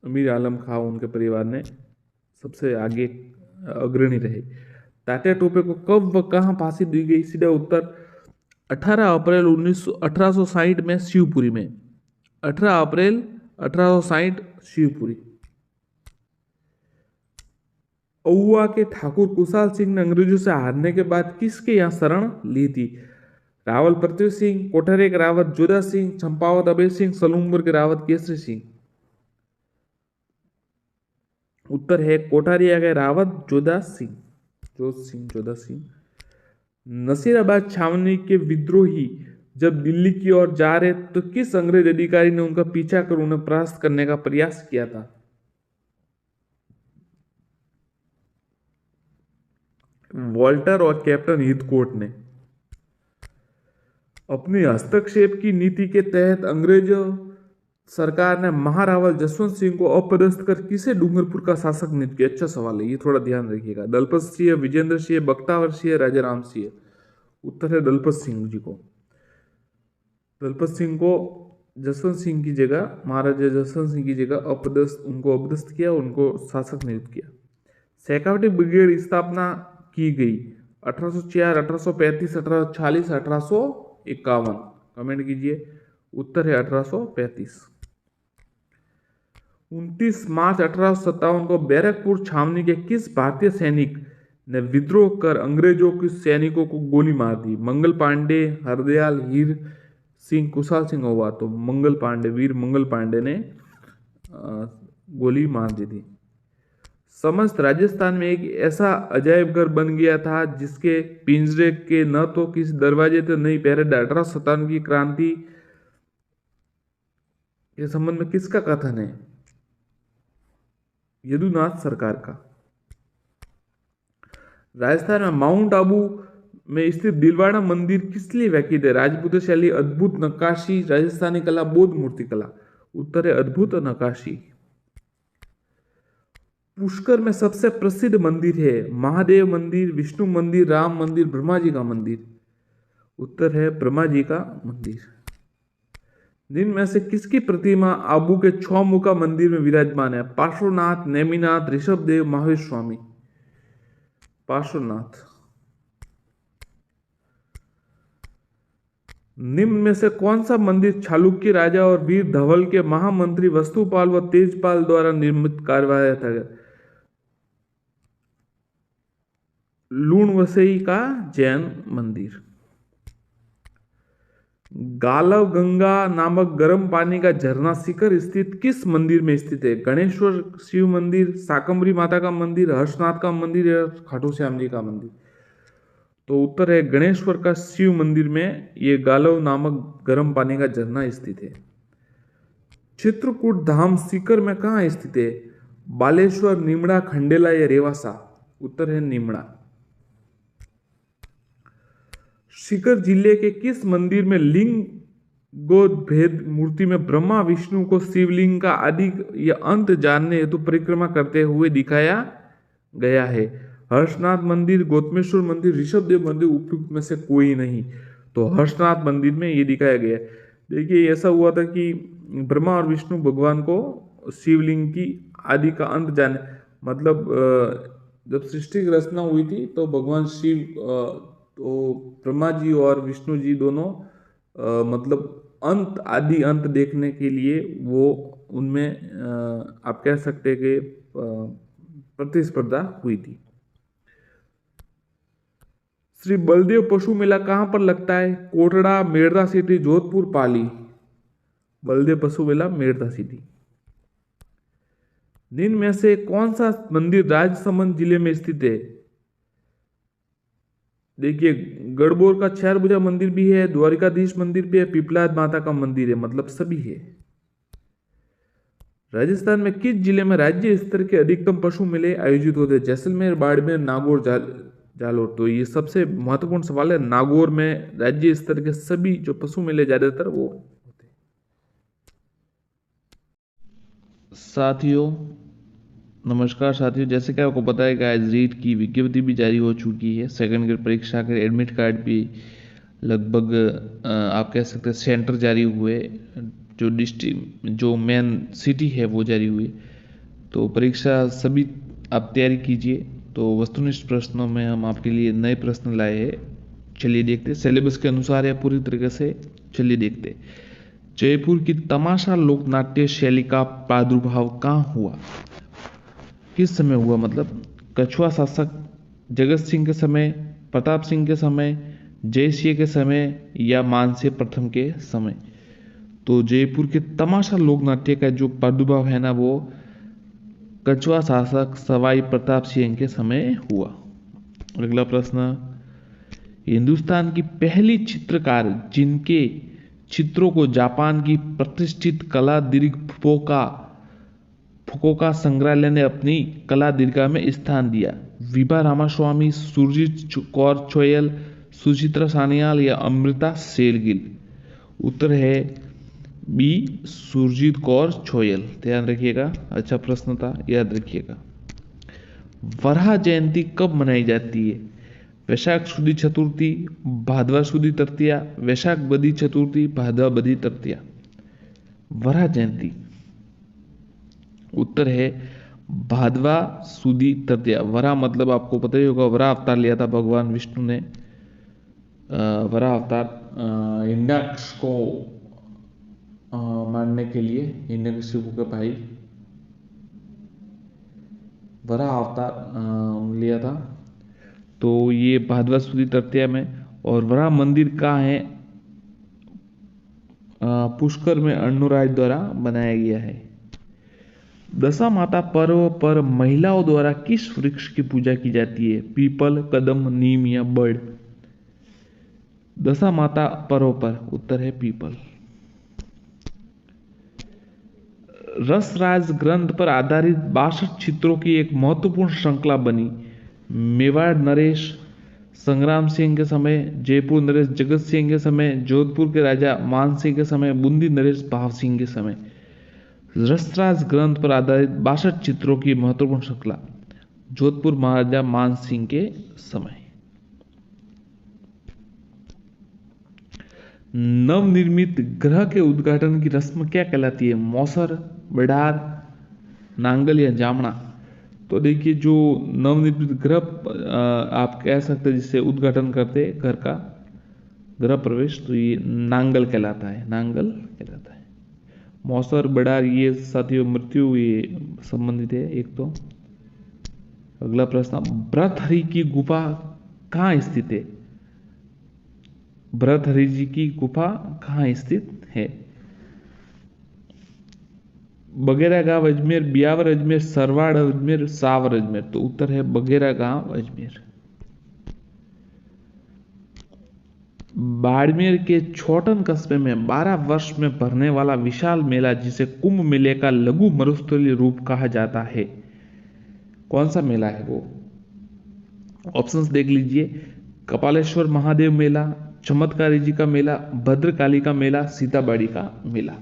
अमीर आलम खान उनके परिवार ने सबसे आगे अग्रणी रहे। तात्या टोपे को कब व कहाँ फांसी दी गई? सीधा उत्तर 18 अप्रैल 1860 में शिवपुरी में। 18 अप्रैल 1860 शिवपुरी। औवा के ठाकुर कुशाल सिंह ने अंग्रेजों से हारने के बाद किसके यहाँ शरण ली थी? रावल पृथ्वी सिंह, कोठारे के रावत जोधा सिंह, चंपावत अभय सिंह, सलूमपुर के रावत केसरी सिंह। उत्तर है कोठारिया के रावत जोधा सिंह, जोधा सिंह। नसीराबाद छावनी के विद्रोही जब दिल्ली की ओर जा रहे तो किस अंग्रेज अधिकारी ने उनका पीछा कर उन्हें परास्त करने का प्रयास किया था? वॉल्टर और कैप्टन हीथकोट ने। अपनी हस्तक्षेप की नीति के तहत अंग्रेज सरकार ने महारावल जसवंत सिंह को अपदस्थ कर किसे डूंगरपुर का शासक नियुक्त किया? अच्छा सवाल है, ये थोड़ा ध्यान रखिएगा। दलपत सिंह, विजेंद्र सिंह, बख्तावर सिंह, राजा राम सिंह। उत्तर है दलपत सिंह जी को। दलपत सिंह को जसवंत सिंह की जगह, महाराजा जसवंत सिंह की जगह उनको अपदस्थ किया, उनको शासक नियुक्त किया। शेखावटी ब्रिगेड स्थापना की गई 1804, 1835, 1840, 1851। कमेंट कीजिए, उत्तर है 1835। 29 मार्च 1857 को बैरकपुर छावनी के किस भारतीय सैनिक ने विद्रोह कर अंग्रेजों के सैनिकों को गोली मार दी? मंगल पांडे, हरदयाल, हीर सिंह, कुशाल सिंह हुआ। तो मंगल पांडे, वीर मंगल पांडे ने गोली मार दी थी। समस्त राजस्थान में एक ऐसा अजायब घर बन गया था जिसके पिंजरे के न तो किसी दरवाजे थे नहीं पहरे। 1857 की क्रांति के संबंध में किसका कथन है? यदुनाथ सरकार का। राजस्थान में माउंट आबू में स्थित दिलवाड़ा मंदिर किस लिए व्याख्यात है? राजपूत शैली, अद्भुत नक्काशी, राजस्थानी कला, बौद्ध मूर्ति कला। उत्तर है अद्भुत नक्काशी। पुष्कर में सबसे प्रसिद्ध मंदिर है महादेव मंदिर, विष्णु मंदिर, राम मंदिर, ब्रह्मा जी का मंदिर। उत्तर है ब्रह्मा जी का मंदिर। निम्न में से किसकी प्रतिमा आबू के छौमुखा मंदिर में विराजमान है? पार्श्वनाथ, नेमिनाथ, ऋषभदेव, महावीर स्वामी। पार्श्वनाथ। निम्न में से कौन सा मंदिर चालुक्य राजा और वीर धवल के महामंत्री वस्तुपाल व तेजपाल द्वारा निर्मित करवाया था? लूणवसई का जैन मंदिर। गालव गंगा नामक गर्म पानी का झरना शिखर स्थित किस मंदिर में स्थित है? गणेश्वर शिव मंदिर, शाकंभरी माता का मंदिर, हर्षनाथ का मंदिर या खाटू श्याम जी का मंदिर। तो उत्तर है गणेश्वर का शिव मंदिर में ये गालव नामक गर्म पानी का झरना स्थित है। चित्रकूट धाम शिखर में कहाँ स्थित है? बालेश्वर, निमड़ा, खंडेला या रेवासा। उत्तर है निमड़ा। शिखर जिले के किस मंदिर में लिंगोद्भेद मूर्ति में ब्रह्मा विष्णु को शिवलिंग का आदि या अंत जानने हेतु परिक्रमा करते हुए दिखाया गया है? हर्षनाथ मंदिर, गौतमेश्वर मंदिर, ऋषभदेव मंदिर, उपयुक्त में से कोई नहीं। तो हर्षनाथ मंदिर में ये दिखाया गया है। देखिए ऐसा हुआ था कि ब्रह्मा और विष्णु भगवान को शिवलिंग की आदि का अंत जाने, मतलब जब सृष्टि की रचना हुई थी तो भगवान शिव तो ब्रह्मा जी और विष्णु जी दोनों मतलब अंत आदि अंत देखने के लिए वो उनमें आप कह सकते कि प्रतिस्पर्धा हुई थी। श्री बलदेव पशु मेला कहाँ पर लगता है? कोटड़ा, मेड़ता सिटी, जोधपुर, पाली। बलदेव पशु मेला मेड़ता सिटी। निम्न में से कौन सा मंदिर राजसमंद जिले में स्थित है? देखिए गढ़बोर का चारभुजा मंदिर भी है, द्वारिकाधीश मंदिर भी है, पिपलाद माता का मंदिर है, मतलब सभी है। राजस्थान में किस जिले में राज्य स्तर के अधिकतम पशु मेले आयोजित होते हैं? जैसलमेर, बाड़मेर, नागौर, जालोर। तो ये सबसे महत्वपूर्ण सवाल है। नागौर में राज्य स्तर के सभी जो पशु मेले ज्यादातर वो होते हैं। साथियों नमस्कार साथियों, जैसे कि आपको पता है कि आज रीट की विज्ञप्ति भी जारी हो चुकी है। सेकंड ग्रेड परीक्षा के एडमिट कार्ड भी लगभग आप कह सकते हैं सेंटर जारी हुए, जो डिस्ट्रिक्ट जो मेन सिटी है वो जारी हुई। तो परीक्षा सभी आप तैयारी कीजिए। तो वस्तुनिष्ठ प्रश्नों में हम आपके लिए नए प्रश्न लाए हैं, चलिए देखते। सिलेबस के अनुसार है पूरी तरीके से, चलिए देखते। जयपुर की तमाशा लोकनाट्य शैली का प्रादुर्भाव कहाँ हुआ? किस समय हुआ? मतलब कछुआ शासक जगत सिंह के समय, प्रताप सिंह के समय, जयसिंह के समय या मानसिंह प्रथम के समय। तो जयपुर के तमाशा लोकनाट्य का जो प्रादुर्भाव है ना वो कछुआ शासक सवाई प्रताप सिंह के समय हुआ। अगला प्रश्न, हिंदुस्तान की पहली चित्रकार जिनके चित्रों को जापान की प्रतिष्ठित कला दीर्घ फुकुओका संग्रहालय ने अपनी कला दीर्घा में स्थान दिया? विभा रामास्वामी, सुरजीत कौर छोयल, सुचित्रा सान्याल या अमृता शेरगिल। उत्तर है बी सुरजीत कौर छोयल। ध्यान रखिएगा, अच्छा प्रश्न था, याद रखिएगा। वराह जयंती कब मनाई जाती है? वैशाख शुदी चतुर्थी, भादवा शुदी तृतीया, वैशाख बदी चतुर्थी, भादवा बदी तृतीया। वराह जयंती उत्तर है भादवा सुदी तृतीया। वराह मतलब आपको पता ही होगा, वराह अवतार लिया था भगवान विष्णु ने। वराह अवतार हिरण्याक्ष को मारने के लिए, हिरण्यकशिपु के भाई वराह अवतार लिया था। तो ये भादवा सुदी तृतीया में। और वराह मंदिर कहाँ है? पुष्कर में अन्नूराज द्वारा बनाया गया है। दशा माता पर्व पर महिलाओं द्वारा किस वृक्ष की पूजा की जाती है? पीपल, कदम, नीम या बड़? दशा माता पर्व पर उत्तर है पीपल। रसराज ग्रंथ पर आधारित 62 चित्रों की एक महत्वपूर्ण श्रृंखला बनी। मेवाड़ नरेश संग्राम सिंह के समय, जयपुर नरेश जगत सिंह के समय, जोधपुर के राजा मान सिंह के समय, बूंदी नरेश भाव सिंह के समय। रसराज ग्रंथ पर आधारित 62 चित्रों की महत्वपूर्ण श्रृंखला, जोधपुर महाराजा मान सिंह के समय। नवनिर्मित ग्रह के उद्घाटन की रस्म क्या कहलाती है? मौसर, बिडार, नांगल या जामना? तो देखिए, जो नवनिर्मित ग्रह आप कह सकते हैं जिससे उद्घाटन करते हैं घर का गृह प्रवेश, तो ये नांगल कहलाता है, नांगल कहलाता है। मौसर, बिडार ये साथियों मृत्यु ये संबंधित है एक। तो अगला प्रश्न, भर्तहरि की गुफा कहाँ स्थित है? भर्तहरि जी की गुफा कहाँ स्थित है? बगेरा गांव अजमेर, बियावर अजमेर, सरवाड़ अजमेर, सावर अजमेर? तो उत्तर है बगेरा गांव अजमेर। बाड़मेर के छोटन कस्बे में 12 वर्ष में भरने वाला विशाल मेला जिसे कुंभ मेले का लघु मरुस्थलीय रूप कहा जाता है, कौन सा मेला है वो? ऑप्शंस देख लीजिए। कपालेश्वर महादेव मेला, चमत्कारी जी का मेला, भद्रकाली का मेला, सीताबाड़ी का मेला?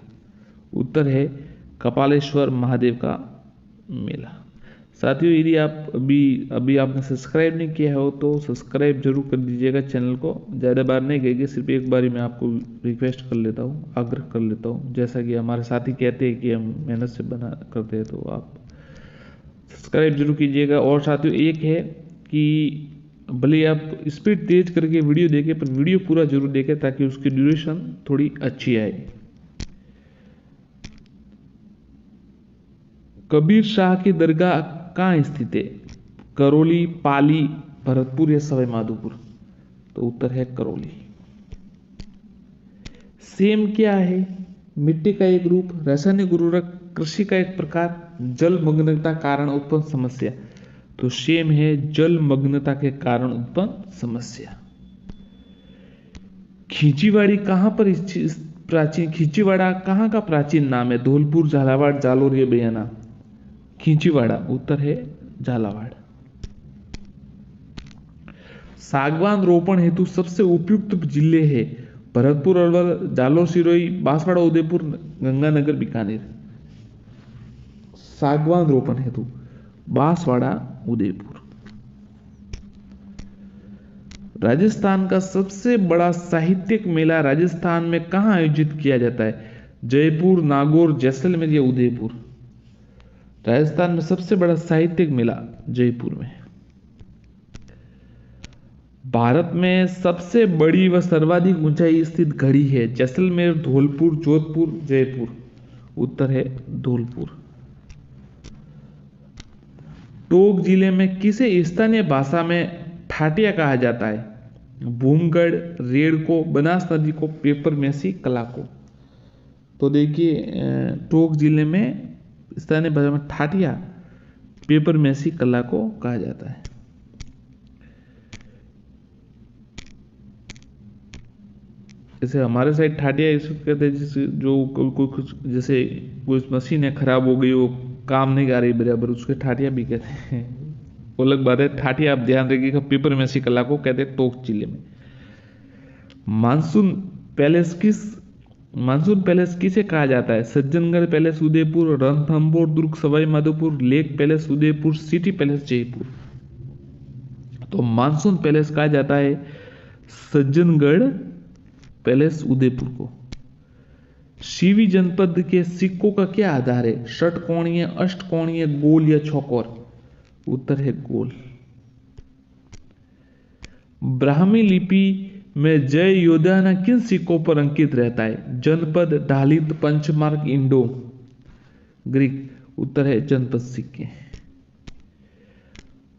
उत्तर है कपालेश्वर महादेव का मेला। साथियों, यदि आप अभी आपने सब्सक्राइब नहीं किया हो तो सब्सक्राइब जरूर कर दीजिएगा चैनल को। ज़्यादा बार नहीं कहेंगे, सिर्फ एक बार ही मैं आपको रिक्वेस्ट कर लेता हूँ, आग्रह कर लेता हूँ। जैसा कि हमारे साथी कहते हैं कि हम मेहनत से बना करते हैं, तो आप सब्सक्राइब जरूर कीजिएगा। और साथियों, एक है कि भले आप स्पीड तेज करके वीडियो देखें, पर वीडियो पूरा जरूर देखें ताकि उसकी ड्यूरेशन थोड़ी अच्छी आए। कबीर शाह की दरगाह कहाँ स्थित है? करौली, पाली, भरतपुर या सवाई माधोपुर? तो उत्तर है करौली। सेम क्या है? मिट्टी का एक रूप, रासायनिक उर्वरक, कृषि का एक प्रकार, जलमग्नता कारण उत्पन्न समस्या? तो सेम है जलमग्नता के कारण उत्पन्न समस्या। खींचीवाड़ी कहां पर प्राचीन खींचीवाड़ा कहां का प्राचीन नाम है? धौलपुर, झालावाड़, जालोर या बयाना? खींचीवाड़ा। उत्तर है झालावाड़। सागवान रोपण हेतु सबसे उपयुक्त जिले है? भरतपुर, अलवर, जालोर, सिरोही, बांसवाड़ा, उदयपुर, गंगानगर, बीकानेर? सागवान रोपण हेतु बांसवाड़ा, उदयपुर। राजस्थान का सबसे बड़ा साहित्यिक मेला राजस्थान में कहां आयोजित किया जाता है? जयपुर, नागौर, जैसलमेर या उदयपुर? राजस्थान में सबसे बड़ा साहित्यिक मेला जयपुर में। भारत में सबसे बड़ी व सर्वाधिक ऊंचाई स्थित घड़ी है? जैसलमेर, धौलपुर, जोधपुर, जयपुर? उत्तर है धौलपुर। टोंक जिले में किसे स्थानीय भाषा में ठाटिया कहा जाता है? भूमगढ़, रेड़ को, बनास नदी को, पेपर मैसी कला को? तो देखिए, टोंक जिले में स्थानीय भाषा में ठाटिया पेपर मैसी कला को कहा जाता है। जैसे हमारे साइड ठाटिया इसको कहते हैं जिसे जो कोई जैसे कोई मशीन है खराब हो गई, वो काम नहीं कर रही बराबर, उसके ठाटिया भी कहते हैं। वो अलग बात है। ठाटिया आप ध्यान रखिएगा, पेपर मैसी कला को कहते हैं टोंक जिले में। मानसून पैलेस किसे कहा जाता है? Sajjangarh palace, Udaipur, Ranthambore Durg, Sawai Madhopur, lake palace, Udaipur, city palace, Jaipur? तो मानसून पैलेस कहा जाता है सज्जनगढ़ पैलेस, उदयपुर को। शिवी जनपद के सिक्कों का क्या आधार है? षटकोणीय, अष्टकोणीय, गोल या चौकोर? उत्तर है गोल। ब्राह्मी लिपि में जय योद्धाना किन सिक्कों पर अंकित रहता है? जनपद, ढालित, पंचमार्क, इंडो ग्रीक? उत्तर है जनपद सिक्के।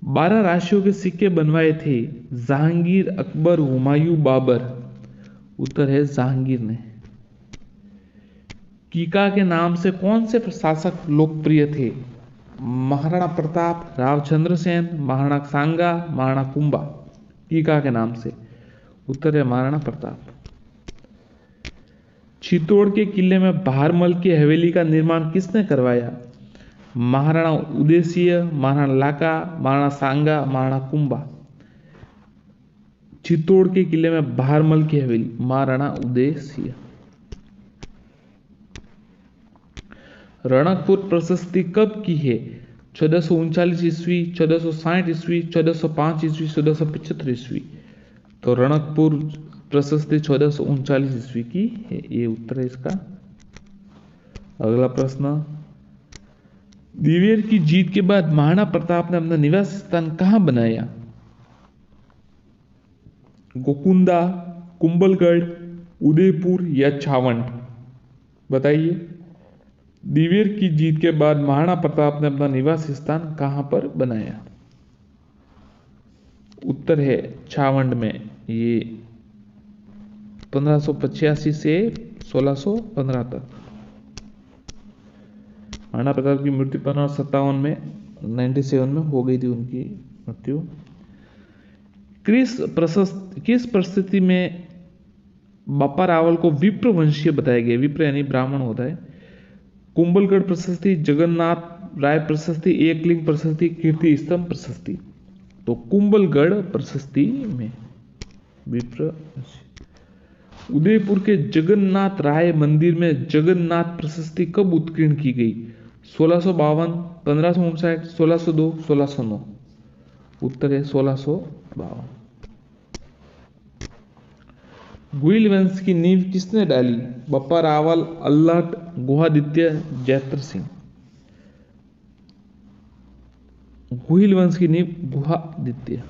12 राशियों के सिक्के बनवाए थे? जहांगीर, अकबर, हुमायूं, बाबर? उत्तर है जहांगीर ने। कीका के नाम से कौन से शासक लोकप्रिय थे? महाराणा प्रताप, रावचंद्र सेन, महाराणा सांगा, महाराणा कुंभा। कीका के नाम से। उत्तर है महाराणा प्रताप। चित्तौड़ के किले में बहारमल की हवेली का निर्माण किसने करवाया? महाराणा उदयसिंह, महाराणा लाका, महाराणा सांगा, महाराणा कुंभा। चित्तौड़ के किले में बहारमल की हवेली, महाराणा उदयसिंह। रणकपुर प्रशस्ति कब की है? 1439 ईस्वी, 1460 ईस्वी, 1405 ईस्वी, 1475 ईस्वी। तो रणकपुर प्रशस्ति 1439 ईस्वी की है, ये उत्तर है इसका। अगला प्रश्न, दिवेर की जीत के बाद महाराणा प्रताप ने अपना निवास स्थान कहां बनाया? गोकुंदा, कुंभलगढ़, उदयपुर या छावंड? बताइए। दिवेर की जीत के बाद महाराणा प्रताप ने अपना निवास स्थान कहां पर बनाया? उत्तर है छावंड में। ये 1585 से 1615 तक। महाराणा प्रताप की मृत्यु 1557 में 97 में हो गई थी उनकी मृत्यु। किस परिस्थिति में बप्पा रावल को विप्र वंशीय बताया गया? विप्र यानी ब्राह्मण होता है। कुंभलगढ़ प्रशस्ति, जगन्नाथ राय प्रशस्ति, एकलिंग प्रशस्ति, कीर्ति स्तंभ प्रशस्ति। तो कुंभलगढ़ प्रशस्ति में विप्र। उदयपुर के जगन्नाथ राय मंदिर में जगन्नाथ प्रशस्ति कब उत्कीर्ण की गई? 1652, 1559, 1602, 1609। उत्तर है 1652। गुहिल वंश की नींव किसने डाली? बप्पा रावल, अल्लट, गुहादित्य, जैत्र सिंह। गुहिल वंश की नींव गुहादित्य।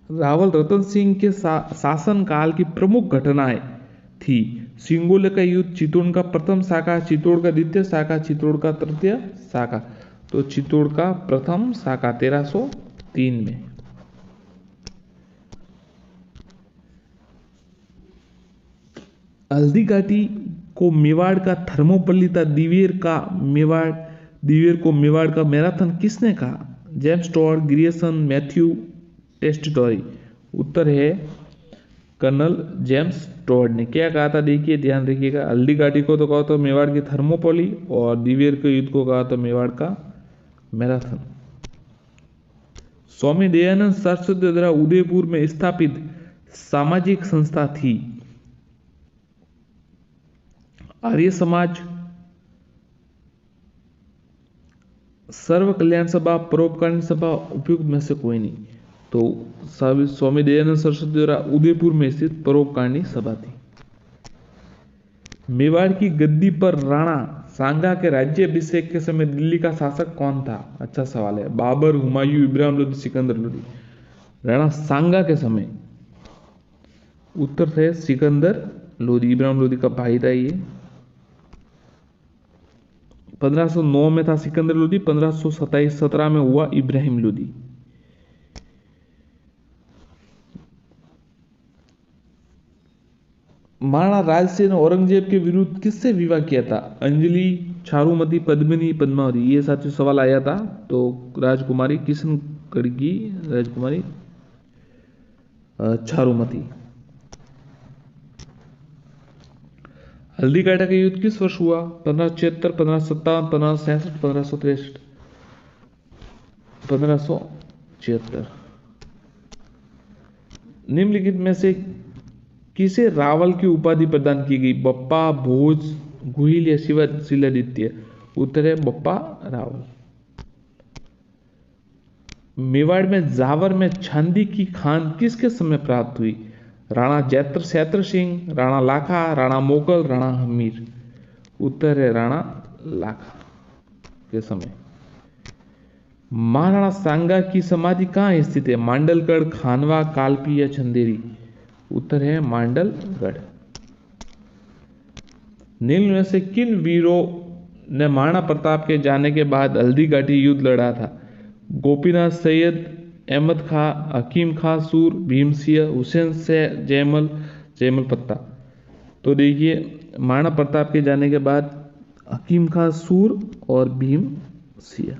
रावल रतन सिंह के शासन काल की प्रमुख घटनाएं थी। सिंगोले का युद्ध, चित्तौड़ का प्रथम शाखा, चित्तौड़ का द्वितीय शाखा, चित्तौड़ का तृतीय शाखा। तो चित्तौड़ का प्रथम शाखा 1303 में। हल्दी घाटी को मेवाड़ का थर्मोपल्ली था। दिवेर को मेवाड़ का मैराथन किसने कहा? James Tod, Grierson, Matthew Tessitori. उत्तर है कर्नल जेम्स टॉड ने। क्या कहा था देखिए, ध्यान रखिएगा। हल्दी घाटी को तो कहा था मेवाड़ की थर्मोपल्ली, और दिवेर के युद्ध को कहा था मेवाड़ का मैराथन। स्वामी दयानंद सरस्वती द्वारा उदयपुर में स्थापित सामाजिक संस्था थी? आर्य समाज, सर्व कल्याण सभा, परोपकारिणी सभा। उपयुक्त में से कोई नहीं। तो स्वामी दयानंद सरस्वती द्वारा उदयपुर में स्थित परोपकारिणी सभा थी। मेवाड़ की गद्दी पर राणा सांगा के राज्य अभिषेक के समय दिल्ली का शासक कौन था? अच्छा सवाल है। बाबर, हुमायूं, इब्राहिम लोदी, सिकंदर लोदी। राणा सांगा के समय उत्तर है सिकंदर लोदी। इब्राहिम लोदी का भाई था ये। 1509 में था सिकंदर लोदी, 1517 में हुआ इब्राहिम लोदी। महाराणा राजसेन ने औरंगजेब के विरुद्ध किससे विवाह किया था? अंजलि, चारुमती, पद्मिनी, पद्मावती। ये साथियों सवाल आया था। तो राजकुमारी किशनगढ़ की राजकुमारी चारुमती। हल्दीघाटी का युद्ध किस वर्ष हुआ? 1576, 1557, 1566, 1563। 1576। निम्नलिखित में से किसे रावल की उपाधि प्रदान की गई? बप्पा, भोज, गुहिल या शिलादित्य? उत्तर है बप्पा रावल। मेवाड़ में जावर में चांदी की खान किसके समय प्राप्त हुई? राणा जैत्र सिंह, राणा लाखा, राणा मोगल, राणा हमीर। उत्तर है राणा लाखा के समय। महाराणा सांगा की समाधि कहाँ स्थित है? मांडलगढ़, खानवा, कालपी या चंदेरी? उत्तर है मांडलगढ़। निम्न में से किन वीरों ने महाराणा प्रताप के जाने के बाद हल्दी घाटी युद्ध लड़ा था? गोपीनाथ सैयद, अहमद खां, हकीम खां सूर, भीम सिंह, हुसैन से जयमल पत्ता। तो देखिए, महाराणा प्रताप के जाने के बाद हकीम खां सूर और भीम सिंह।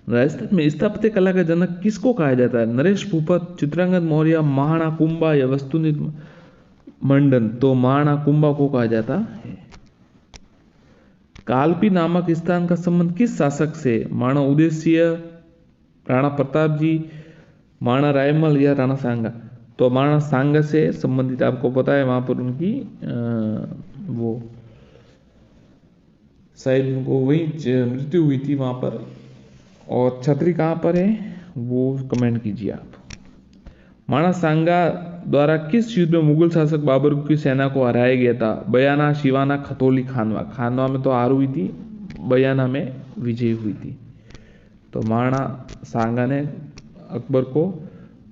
राजस्थान में स्थापत्य कला का जनक किसको कहा जाता है? नरेश भूपत, चित्रांगद मौर्य, महाराणा कुंभा या वस्तुनिधि मंडन? तो महाराणा कुंभा को कहा जाता है। कालपी नामक स्थान का संबंध किस शासक से? महाराणा उदय सिंह, राणा प्रताप जी, महाराणा रायमल या राणा सांगा? तो महाराणा सांगा से संबंधित, आपको पता है वहां पर उनकी वो शायद उनको वही मृत्यु हुई थी वहां पर। और छतरी कहाँ पर है वो कमेंट कीजिए आप। महाराणा सांगा द्वारा किस युद्ध में मुगल शासक बाबर की सेना को हराया गया था? बयाना, शिवाना, खतौली, खानवा? खानवा में तो हार हुई थी, बयाना में विजय हुई थी। तो महाराणा सांगा ने अकबर को,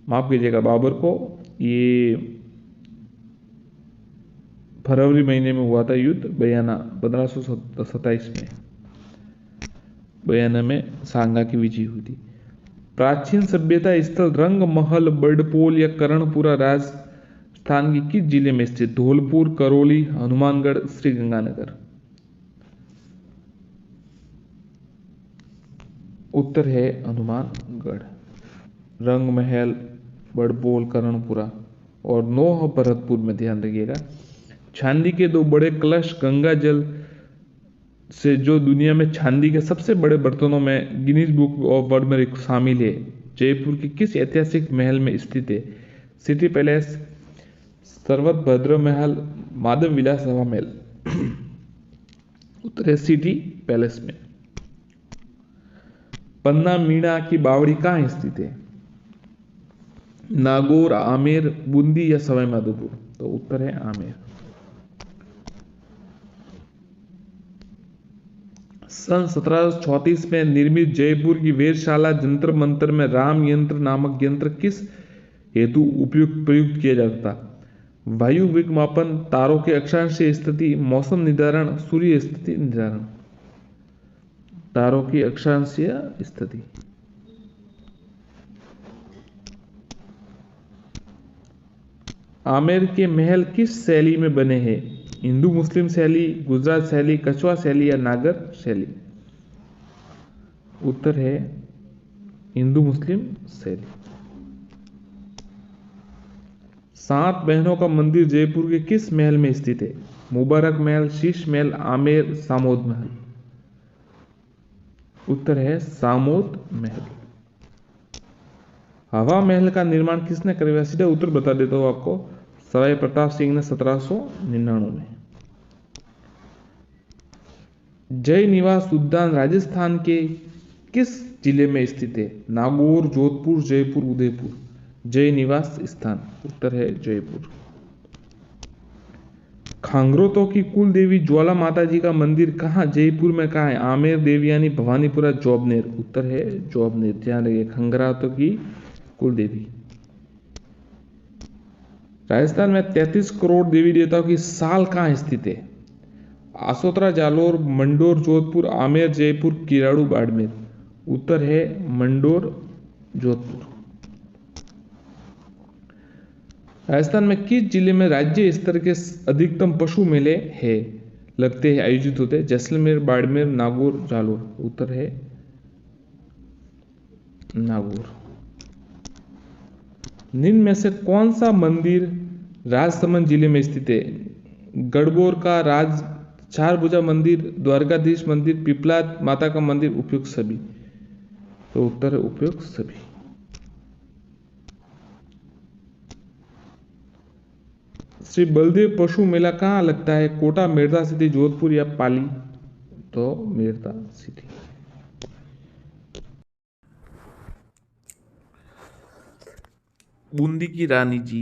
माफ कीजिएगा बाबर को, ये फरवरी महीने में हुआ था युद्ध बयाना 1527 में, बयाना में सांगा की विजय हुई थी। प्राचीन सभ्यता स्थल रंग महल, बड़पोल या करणपुरा राजस्थान के किस जिले में स्थित? धौलपुर, करौली, हनुमानगढ़, श्रीगंगानगर? उत्तर है हनुमानगढ़। रंग महल, बड़पोल, करणपुरा और नौह भरतपुर में ध्यान रखिएगा। चांदी के दो बड़े कलश गंगा जल से जो दुनिया में चांदी के सबसे बड़े बर्तनों में गिनीज बुक ऑफ वर्ल्ड में शामिल है, जयपुर के किस ऐतिहासिक महल में स्थित है? सिटी पैलेस, सर्वभद्र महल, माधव विलास हवा महल? उत्तर है सिटी पैलेस में। पन्ना मीणा की बावड़ी कहाँ स्थित है? नागौर, आमेर, बूंदी या सवाई माधोपुर? तो उत्तर है आमेर। सन 1734 में निर्मित जयपुर की वेधशाला जंतर मंतर में राम यंत्र नामक यंत्र किस हेतु प्रयुक्त किया जाता था? वायु वेग मापन, तारों के अक्षांशीय स्थिति, मौसम निर्धारण, सूर्य स्थिति निर्धारण? तारों की अक्षांशीय स्थिति। आमेर के महल किस शैली में बने हैं? हिंदू मुस्लिम शैली, गुजरात शैली, कछवा शैली या नागर शैली? उत्तर है हिंदू मुस्लिम शैली। 7 बहनों का मंदिर जयपुर के किस महल में स्थित है? मुबारक महल, शीश महल, आमेर, सामोद महल? उत्तर है सामोद महल। हवा महल का निर्माण किसने करवाया? सीधा उत्तर बता देता हूं आपको, सवाई प्रताप सिंह ने 1799 में। जय निवास उद्यान राजस्थान के किस जिले में स्थित है? नागौर, जोधपुर, जयपुर, उदयपुर? जय निवास स्थान, उत्तर है जयपुर। खांगरोतों की कुल देवी ज्वाला माता जी का मंदिर कहाँ जयपुर में कहाँ है? आमेर, देवयानी, भवानीपुरा, जोबनेर? उत्तर है जोबनेर। ध्यान रखिए, खंगरातों की कुल देवी। राजस्थान में 33 करोड़ देवी देवताओं की साल कहाँ स्थित है? आसोतरा, जालोर, मंडोर, जोधपुर, आमेर, जयपुर, किराड़ू, बाड़मेर? उत्तर है मंडोर, जोधपुर। राजस्थान में किस जिले में राज्य स्तर के अधिकतम पशु मेले लगते हैं, आयोजित होते हैं? जैसलमेर, बाड़मेर, नागौर, जालोर? उत्तर है नागौर। निम्न में से कौन सा मंदिर राजसमंद जिले में स्थित है? गढ़बोर का राज चारभुजा मंदिर, द्वारकाधीश मंदिर, पिपलाद माता का मंदिर, उपयुक्त सभी? तो उत्तर है उपयुक्त सभी। श्री बलदेव पशु मेला कहाँ लगता है? कोटा, मेड़ता सिटी, जोधपुर या पाली? तो मेड़ता सिटी। बूंदी की रानी जी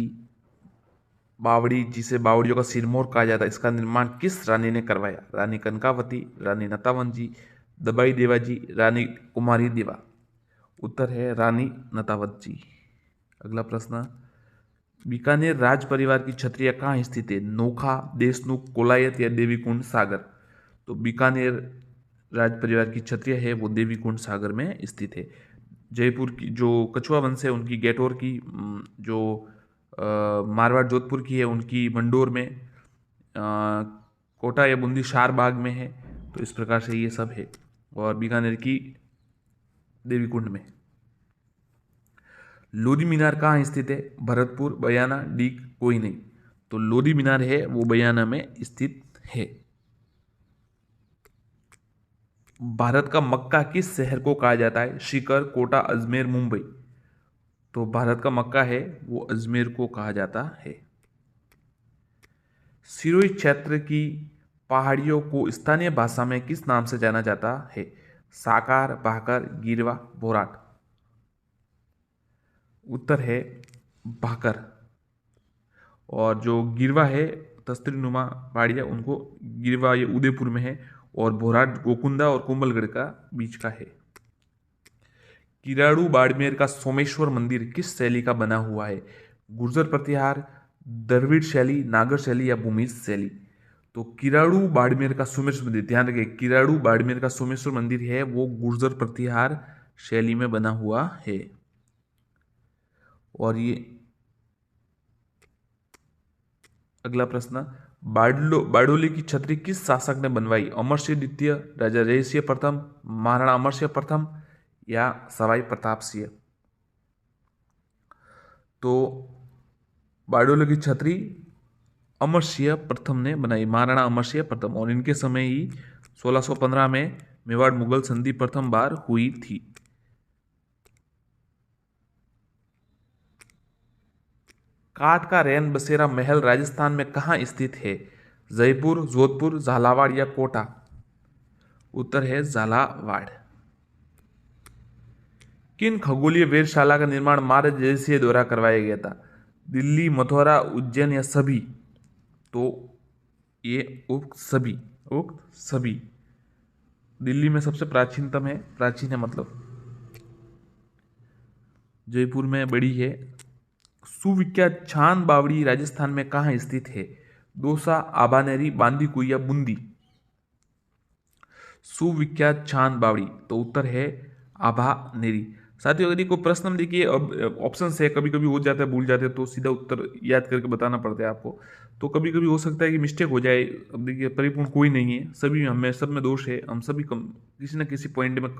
बावड़ी, जिसे बावड़ियों का सिरमौर कहा जाता है, इसका निर्माण किस रानी ने करवाया? रानी कनकावती, रानी नतावन जी, दबाई देवा जी, रानी कुमारी देवा? उत्तर है रानी नतावत जी। अगला प्रश्न, बीकानेर राज परिवार की छत्रियां कहाँ स्थित है? नोखा, देशनुख, कोलायत या देवीकुंड सागर? तो बीकानेर राज परिवार की छत्रियां है वो देवीकुंड सागर में स्थित है। जयपुर की जो कछुआ वंश है उनकी गेटोर की जो मारवाड़ जोधपुर की है, उनकी मंडोर में। कोटा या बूंदी शार बाग में है। तो इस प्रकार से ये सब है। और बीकानेर की देवी कुंड में। लोधी मीनार कहाँ स्थित है? भरतपुर, बयाना, डीग, कोई नहीं। तो लोधी मीनार है वो बयाना में स्थित है। भारत का मक्का किस शहर को कहा जाता है? सीकर, कोटा, अजमेर, मुंबई। तो भारत का मक्का है वो अजमेर को कहा जाता है। सिरोही क्षेत्र की पहाड़ियों को स्थानीय भाषा में किस नाम से जाना जाता है? साकार, भाकर, गिरवा, बोराट। उत्तर है भाकर। और जो गिरवा है तस्तरी नुमा पहाड़ियाँ, उनको गिरवा ये उदयपुर में है। और बोराट गोकुंदा और कोमलगढ़ का बीच का है। किराड़ू बाड़मेर का सोमेश्वर मंदिर किस शैली का बना हुआ है? गुर्जर प्रतिहार, द्रविड़ शैली, नागर शैली या भूमिज शैली। तो किराड़ू बाड़मेर का सोमेश्वर मंदिर, ध्यान रखें, किराड़ू बाड़मेर का सोमेश्वर मंदिर है वो गुर्जर प्रतिहार शैली में बना हुआ है। और ये अगला प्रश्न, बारडोली की छतरी किस शासक ने बनवाई? अमर सिंह द्वितीय, राजा जय सिंह प्रथम, महाराणा अमर सिंह प्रथम या सवाई प्रताप सिंह। तो बारडोली की छतरी अमर सिंह प्रथम ने बनाई, महाराणा अमर सिंह प्रथम। और इनके समय ही 1615 में मेवाड़ मुगल संधि प्रथम बार हुई थी। काठ का रैन बसेरा महल राजस्थान में कहाँ स्थित है? जयपुर, जोधपुर, झालावाड़ या कोटा। उत्तर है झालावाड़। किन खगोलीय वेधशाला का निर्माण महाराज जयसिंह द्वारा करवाया गया था? दिल्ली, मथुरा, उज्जैन या सभी। तो ये उक्त सभी। दिल्ली में सबसे प्राचीनतम है, प्राचीन है मतलब। जयपुर में बड़ी है। सुविख्यात छान बावड़ी राजस्थान में कहाँ स्थित है? दौसा, आभानेरी, बांदीकुई या बूंदी। सुविख्यात छान बावड़ी, तो उत्तर है आभानेरी। साथियों, यदि कोई प्रश्न में देखिए अब ऑप्शन है, कभी कभी हो जाता है, भूल जाते हैं, तो सीधा उत्तर याद करके बताना पड़ता है आपको। तो कभी कभी हो सकता है कि मिस्टेक हो जाए। अब देखिए, परिपूर्ण कोई नहीं है, सभी हमें सब में दोष है, हम सभी किसी न किसी पॉइंट में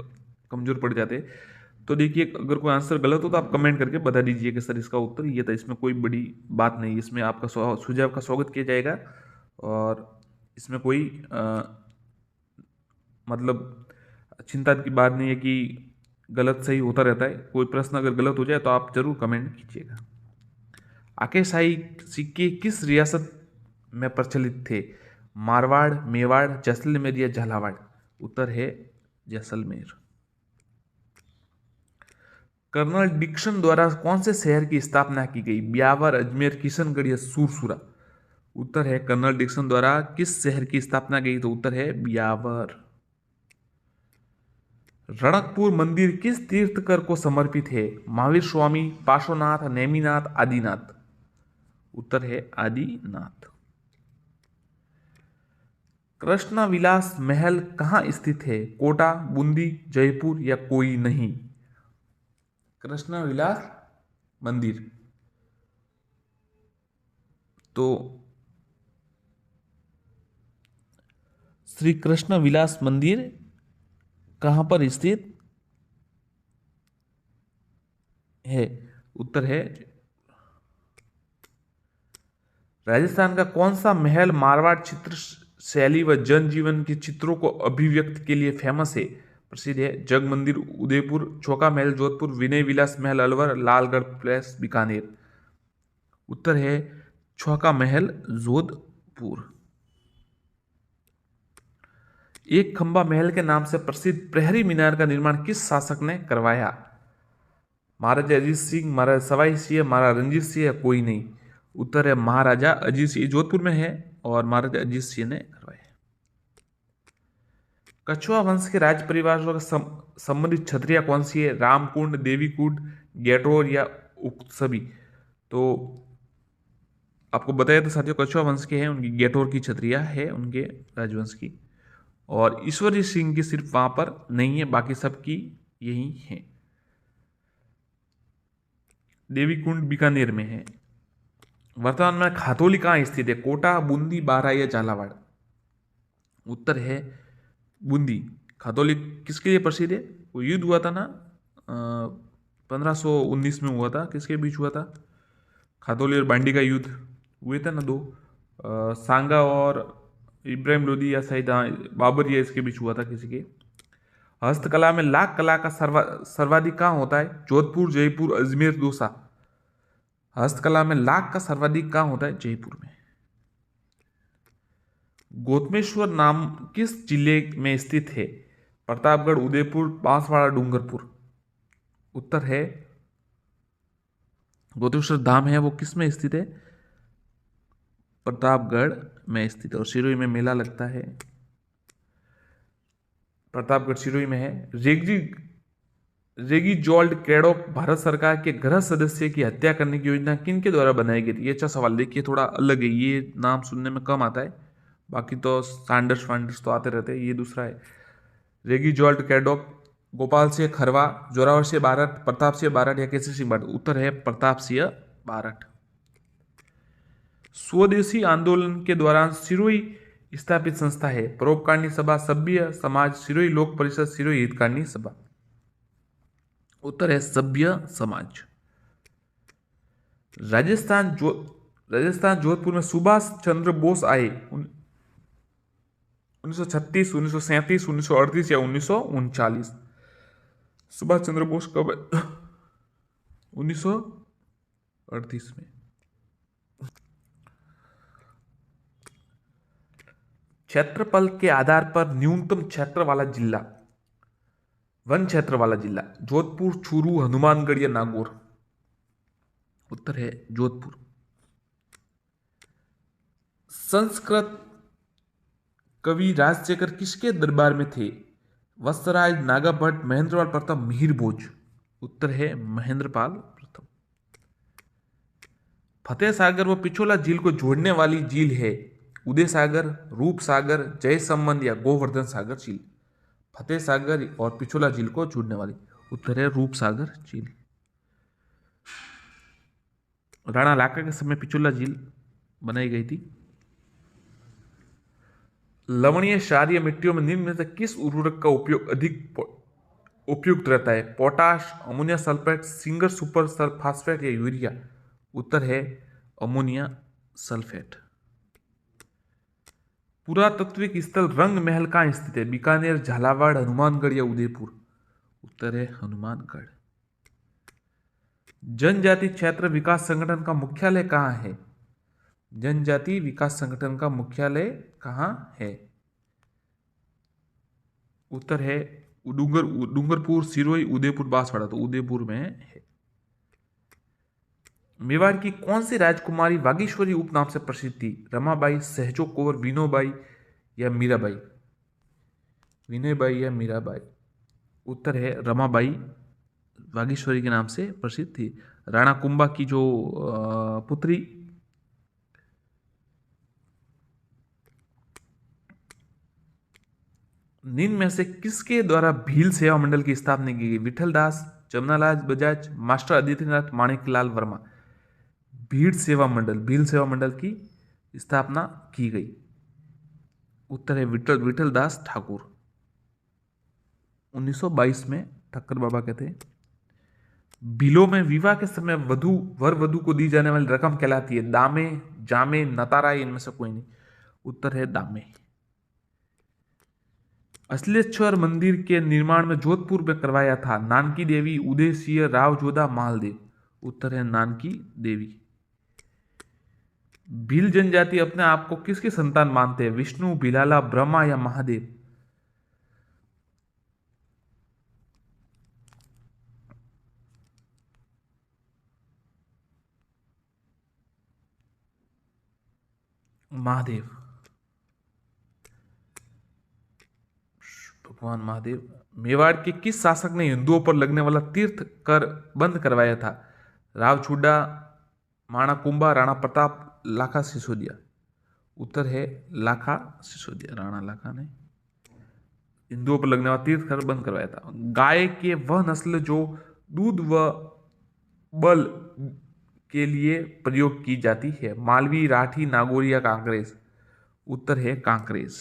कमजोर पड़ जाते हैं। तो देखिए, अगर कोई आंसर गलत हो तो आप कमेंट करके बता दीजिए कि सर इसका उत्तर ये था। इसमें कोई बड़ी बात नहीं, इसमें आपका सुझाव का स्वागत किया जाएगा। और इसमें कोई मतलब चिंता की बात नहीं है कि गलत सही होता रहता है। कोई प्रश्न अगर गलत हो जाए तो आप जरूर कमेंट कीजिएगा। आकेशाही सिक्के किस रियासत में प्रचलित थे? मारवाड़, मेवाड़, जैसलमेर या झालावाड़। उत्तर है जैसलमेर। कर्नल डिक्सन द्वारा कौन से शहर की स्थापना की गई? ब्यावर, अजमेर, किशनगढ़ या सूरसूरा। उत्तर है कर्नल डिक्सन द्वारा किस शहर की स्थापना की गई? तो उत्तर है ब्यावर। रणकपुर मंदिर किस तीर्थकर को समर्पित है? महावीर स्वामी, पार्श्वनाथ, नेमिनाथ, आदिनाथ। उत्तर है आदिनाथ। कृष्णा विलास महल कहाँ स्थित है? कोटा, बूंदी, जयपुर या कोई नहीं। कृष्णा विलास मंदिर, तो श्री कृष्ण विलास मंदिर कहां पर स्थित है? उत्तर है राजस्थान का कौन सा महल मारवाड़ चित्र शैली व जनजीवन के चित्रों को अभिव्यक्त के लिए फेमस है, प्रसिद्ध है? जग मंदिर उदयपुर, चौका महल जोधपुर, विनय विलास महल अलवर, लालगढ़ पैलेस बीकानेर। उत्तर है चौका महल जोधपुर। एक खंबा महल के नाम से प्रसिद्ध प्रहरी मीनार का निर्माण किस शासक ने करवाया? महाराजा अजीत सिंह, महाराजा सवाई सिंह, महाराजा रंजीत सिंह या कोई नहीं। उत्तर है महाराजा अजीत सिंह, जोधपुर में है और महाराजा अजीत सिंह ने करवाया। कछुआ वंश के राज परिवार से संबंधित क्षत्रिय कौन सी है? रामकुंड, देवीकुंड, गेटोर या उक्सबी। तो आपको बताया तो साथियों, कछुआ वंश के हैं, उनकी गेटोर की क्षत्रिय है उनके राजवंश की। और ईश्वरी सिंह की सिर्फ वहां पर नहीं है, बाकी सबकी यही है। देवीकुंड बीकानेर में है। वर्तमान में खातौली कहाँ स्थित है? कोटा, बूंदी, बारा या झालावाड़? उत्तर है बूंदी। खातौली किसके लिए प्रसिद्ध है? वो युद्ध हुआ था ना 1519 में हुआ था, किसके बीच हुआ था? खातौली और बांडी का युद्ध हुए थे ना दो, सांगा और इब्राहिम लोदी या शायद बाबर या इसके बीच हुआ था किसी के। हस्तकला में लाख कला का सर्वाधिक कहाँ होता है? जोधपुर, जयपुर, अजमेर, दौसा? हस्तकला में लाख का सर्वाधिक कहाँ होता है? जयपुर में। गोतमेश्वर नाम किस जिले में स्थित है? प्रतापगढ़, उदयपुर, बांसवाड़ा, डूंगरपुर? उत्तर है गोतेश्वर धाम है वो किस में स्थित है? प्रतापगढ़ में स्थित है। और सिरोही में मेला लगता है, प्रतापगढ़ सिरोही में है। रेगी जॉल्ड क्रेडोक भारत सरकार के गृह सदस्य की हत्या करने की योजना किन के द्वारा बनाई गई थी? ये अच्छा सवाल, देखिए थोड़ा अलग है, ये नाम सुनने में कम आता है, बाकी तो सैंडर्स वांडर्स तो आते रहते हैं। ये दूसरा है रेगी जॉल्ड क्रेडोक, गोपाल सिंह खरवा, जोरावर सिंह बारठ, प्रताप सिंह बारठ या केसरी सिंह बारठ? उत्तर है प्रताप सिंह बारठ। स्वदेशी आंदोलन के दौरान सिरोही स्थापित संस्था है? परोपकारणी सभा, सभ्य समाज, सिरोही लोक परिषद, सिरोही हितकारणी सभा? उत्तर है सभ्य समाज। राजस्थान जोधपुर में सुभाष चंद्र बोस आए 1936, 1937, 1938 या 1939? सुभाष चंद्र बोस कब? 1938 में। क्षेत्रफल के आधार पर न्यूनतम क्षेत्र वाला जिला, वन क्षेत्र वाला जिला? जोधपुर, चूरू, हनुमानगढ़ या नागौर? उत्तर है जोधपुर। संस्कृत कवि राजशेखर किसके दरबार में थे? वत्सराज, नागाभट्ट, महेंद्रपाल प्रथम, मिहिर भोज? उत्तर है महेंद्रपाल प्रथम। फतेह सागर व पिछोला झील को जोड़ने वाली झील है? उदय सागर, रूप सागर, जय संबंध या गोवर्धन सागर झील? फतेह सागर और पिछोला झील को जोड़ने वाली? उत्तर है रूप सागर झील। राणा लाका के समय पिछोला झील बनाई गई थी। लवणीय क्षारीय मिट्टियों में निम्न में से किस उर्वरक का उपयोग अधिक उपयुक्त रहता है? Potash, ammonia sulphate, singer super phosphate या यूरिया? उत्तर है अमोनिया सल्फेट। पुरातात्विक स्थल रंग महल कहाँ स्थित है? बीकानेर, झालावाड़, हनुमानगढ़ या उदयपुर? उत्तर है हनुमानगढ़। जनजाति क्षेत्र विकास संगठन का मुख्यालय कहाँ है? जनजाति विकास संगठन का मुख्यालय कहाँ है? उत्तर है डूंगरपुर, सिरोही, उदयपुर, बांसवाड़ा? तो उदयपुर में है। मेवाड़ की कौन सी राजकुमारी वागीश्वरी उपनाम से प्रसिद्ध थी? रमाबाई, सहजो कौर, विनोबाई या मीराबाई? विनयबाई या मीराबाई? उत्तर है रमाबाई वागीश्वरी के नाम से प्रसिद्ध थी। राणा कुंभा की जो पुत्री निम्न में से किसके द्वारा भील सेवा मंडल की स्थापना की गई? विठल दास, जमनालाल बजाज, मास्टर आदित्यनाथ, माणिकलाल वर्मा? भील सेवा मंडल की स्थापना की गई। उत्तर है विठल दास ठाकुर। 1922 में ठक्कर बाबा कहते हैं। बिलों में विवाह के समय वर वधु को दी जाने वाली रकम कहलाती है? दामे, जामे, नतारा, इनमें से कोई नहीं? उत्तर है दामे। असलेश्वर मंदिर के निर्माण में जोधपुर में करवाया था? नानकी देवी, उदय सिंह, राव जोधा, मालदेव? उत्तर है नानकी देवी। भील जनजाति अपने आप को किसकी संतान मानते हैं? विष्णु, बिलाला, ब्रह्मा या महादेव? महादेव, भगवान महादेव। मेवाड़ के किस शासक ने हिंदुओं पर लगने वाला तीर्थ कर बंद करवाया था? रावछुड्डा, माणा कुंभा, राणा प्रताप, लाखा सिसोदिया? उत्तर है लाखा सिसोदिया। राणा लाखा ने हिंदुओं पर लगने वाला तीर्थ कर बंद करवाया था। गाय के वह नस्ल जो दूध व बल के लिए प्रयोग की जाती है? मालवी, राठी, नागौर या कांकरेज? उत्तर है कांकरेज।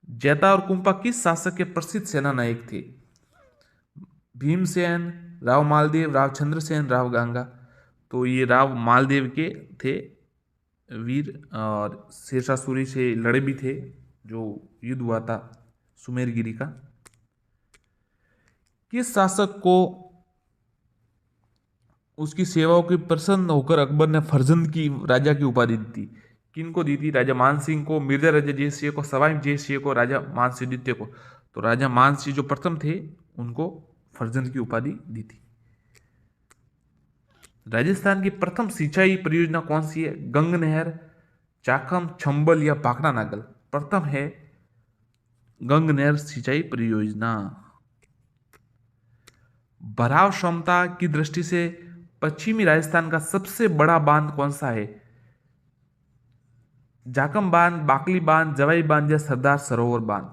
जैता और कुंपा किस शासक के प्रसिद्ध सेना नायक थे? भीमसेन, राव मालदेव, राव चंद्रसेन, राव गांगा? तो ये राव मालदेव के थे वीर, और शेरशाह सूरी से लड़े भी थे जो युद्ध हुआ था सुमेरगिरी का। किस शासक को उसकी सेवाओं की प्रसन्न होकर अकबर ने फर्जंद की राजा की उपाधि दी थी? किनको दी थी? राजा मानसिंह को, मिर्जा राजा जयसिंह को, सवाई जयसिंह को, राजा मानसिंह द्वितीय को? तो राजा मानसिंह जो प्रथम थे उनको फर्जंद की उपाधि दी थी। राजस्थान की प्रथम सिंचाई परियोजना कौन सी है? गंग नहर, चाकम, चंबल या भाखड़ा नागल? प्रथम है गंग नहर सिंचाई परियोजना। भराव क्षमता की दृष्टि से पश्चिमी राजस्थान का सबसे बड़ा बांध कौन सा है? जाकम बांध, बाकली बांध, जवाई बांध या सरदार सरोवर बांध?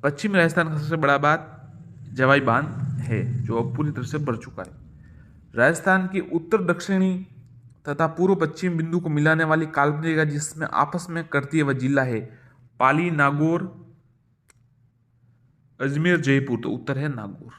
पश्चिमी राजस्थान का सबसे बड़ा बांध जवाई बांध है, जो अब पूरी तरह से भर चुका है। राजस्थान की उत्तर दक्षिणी तथा पूर्व पश्चिम बिंदु को मिलाने वाली काल्पनिक रेखा जिसमें आपस में करती है वह जिला है? पाली, नागौर, अजमेर, जयपुर? तो उत्तर है नागौर।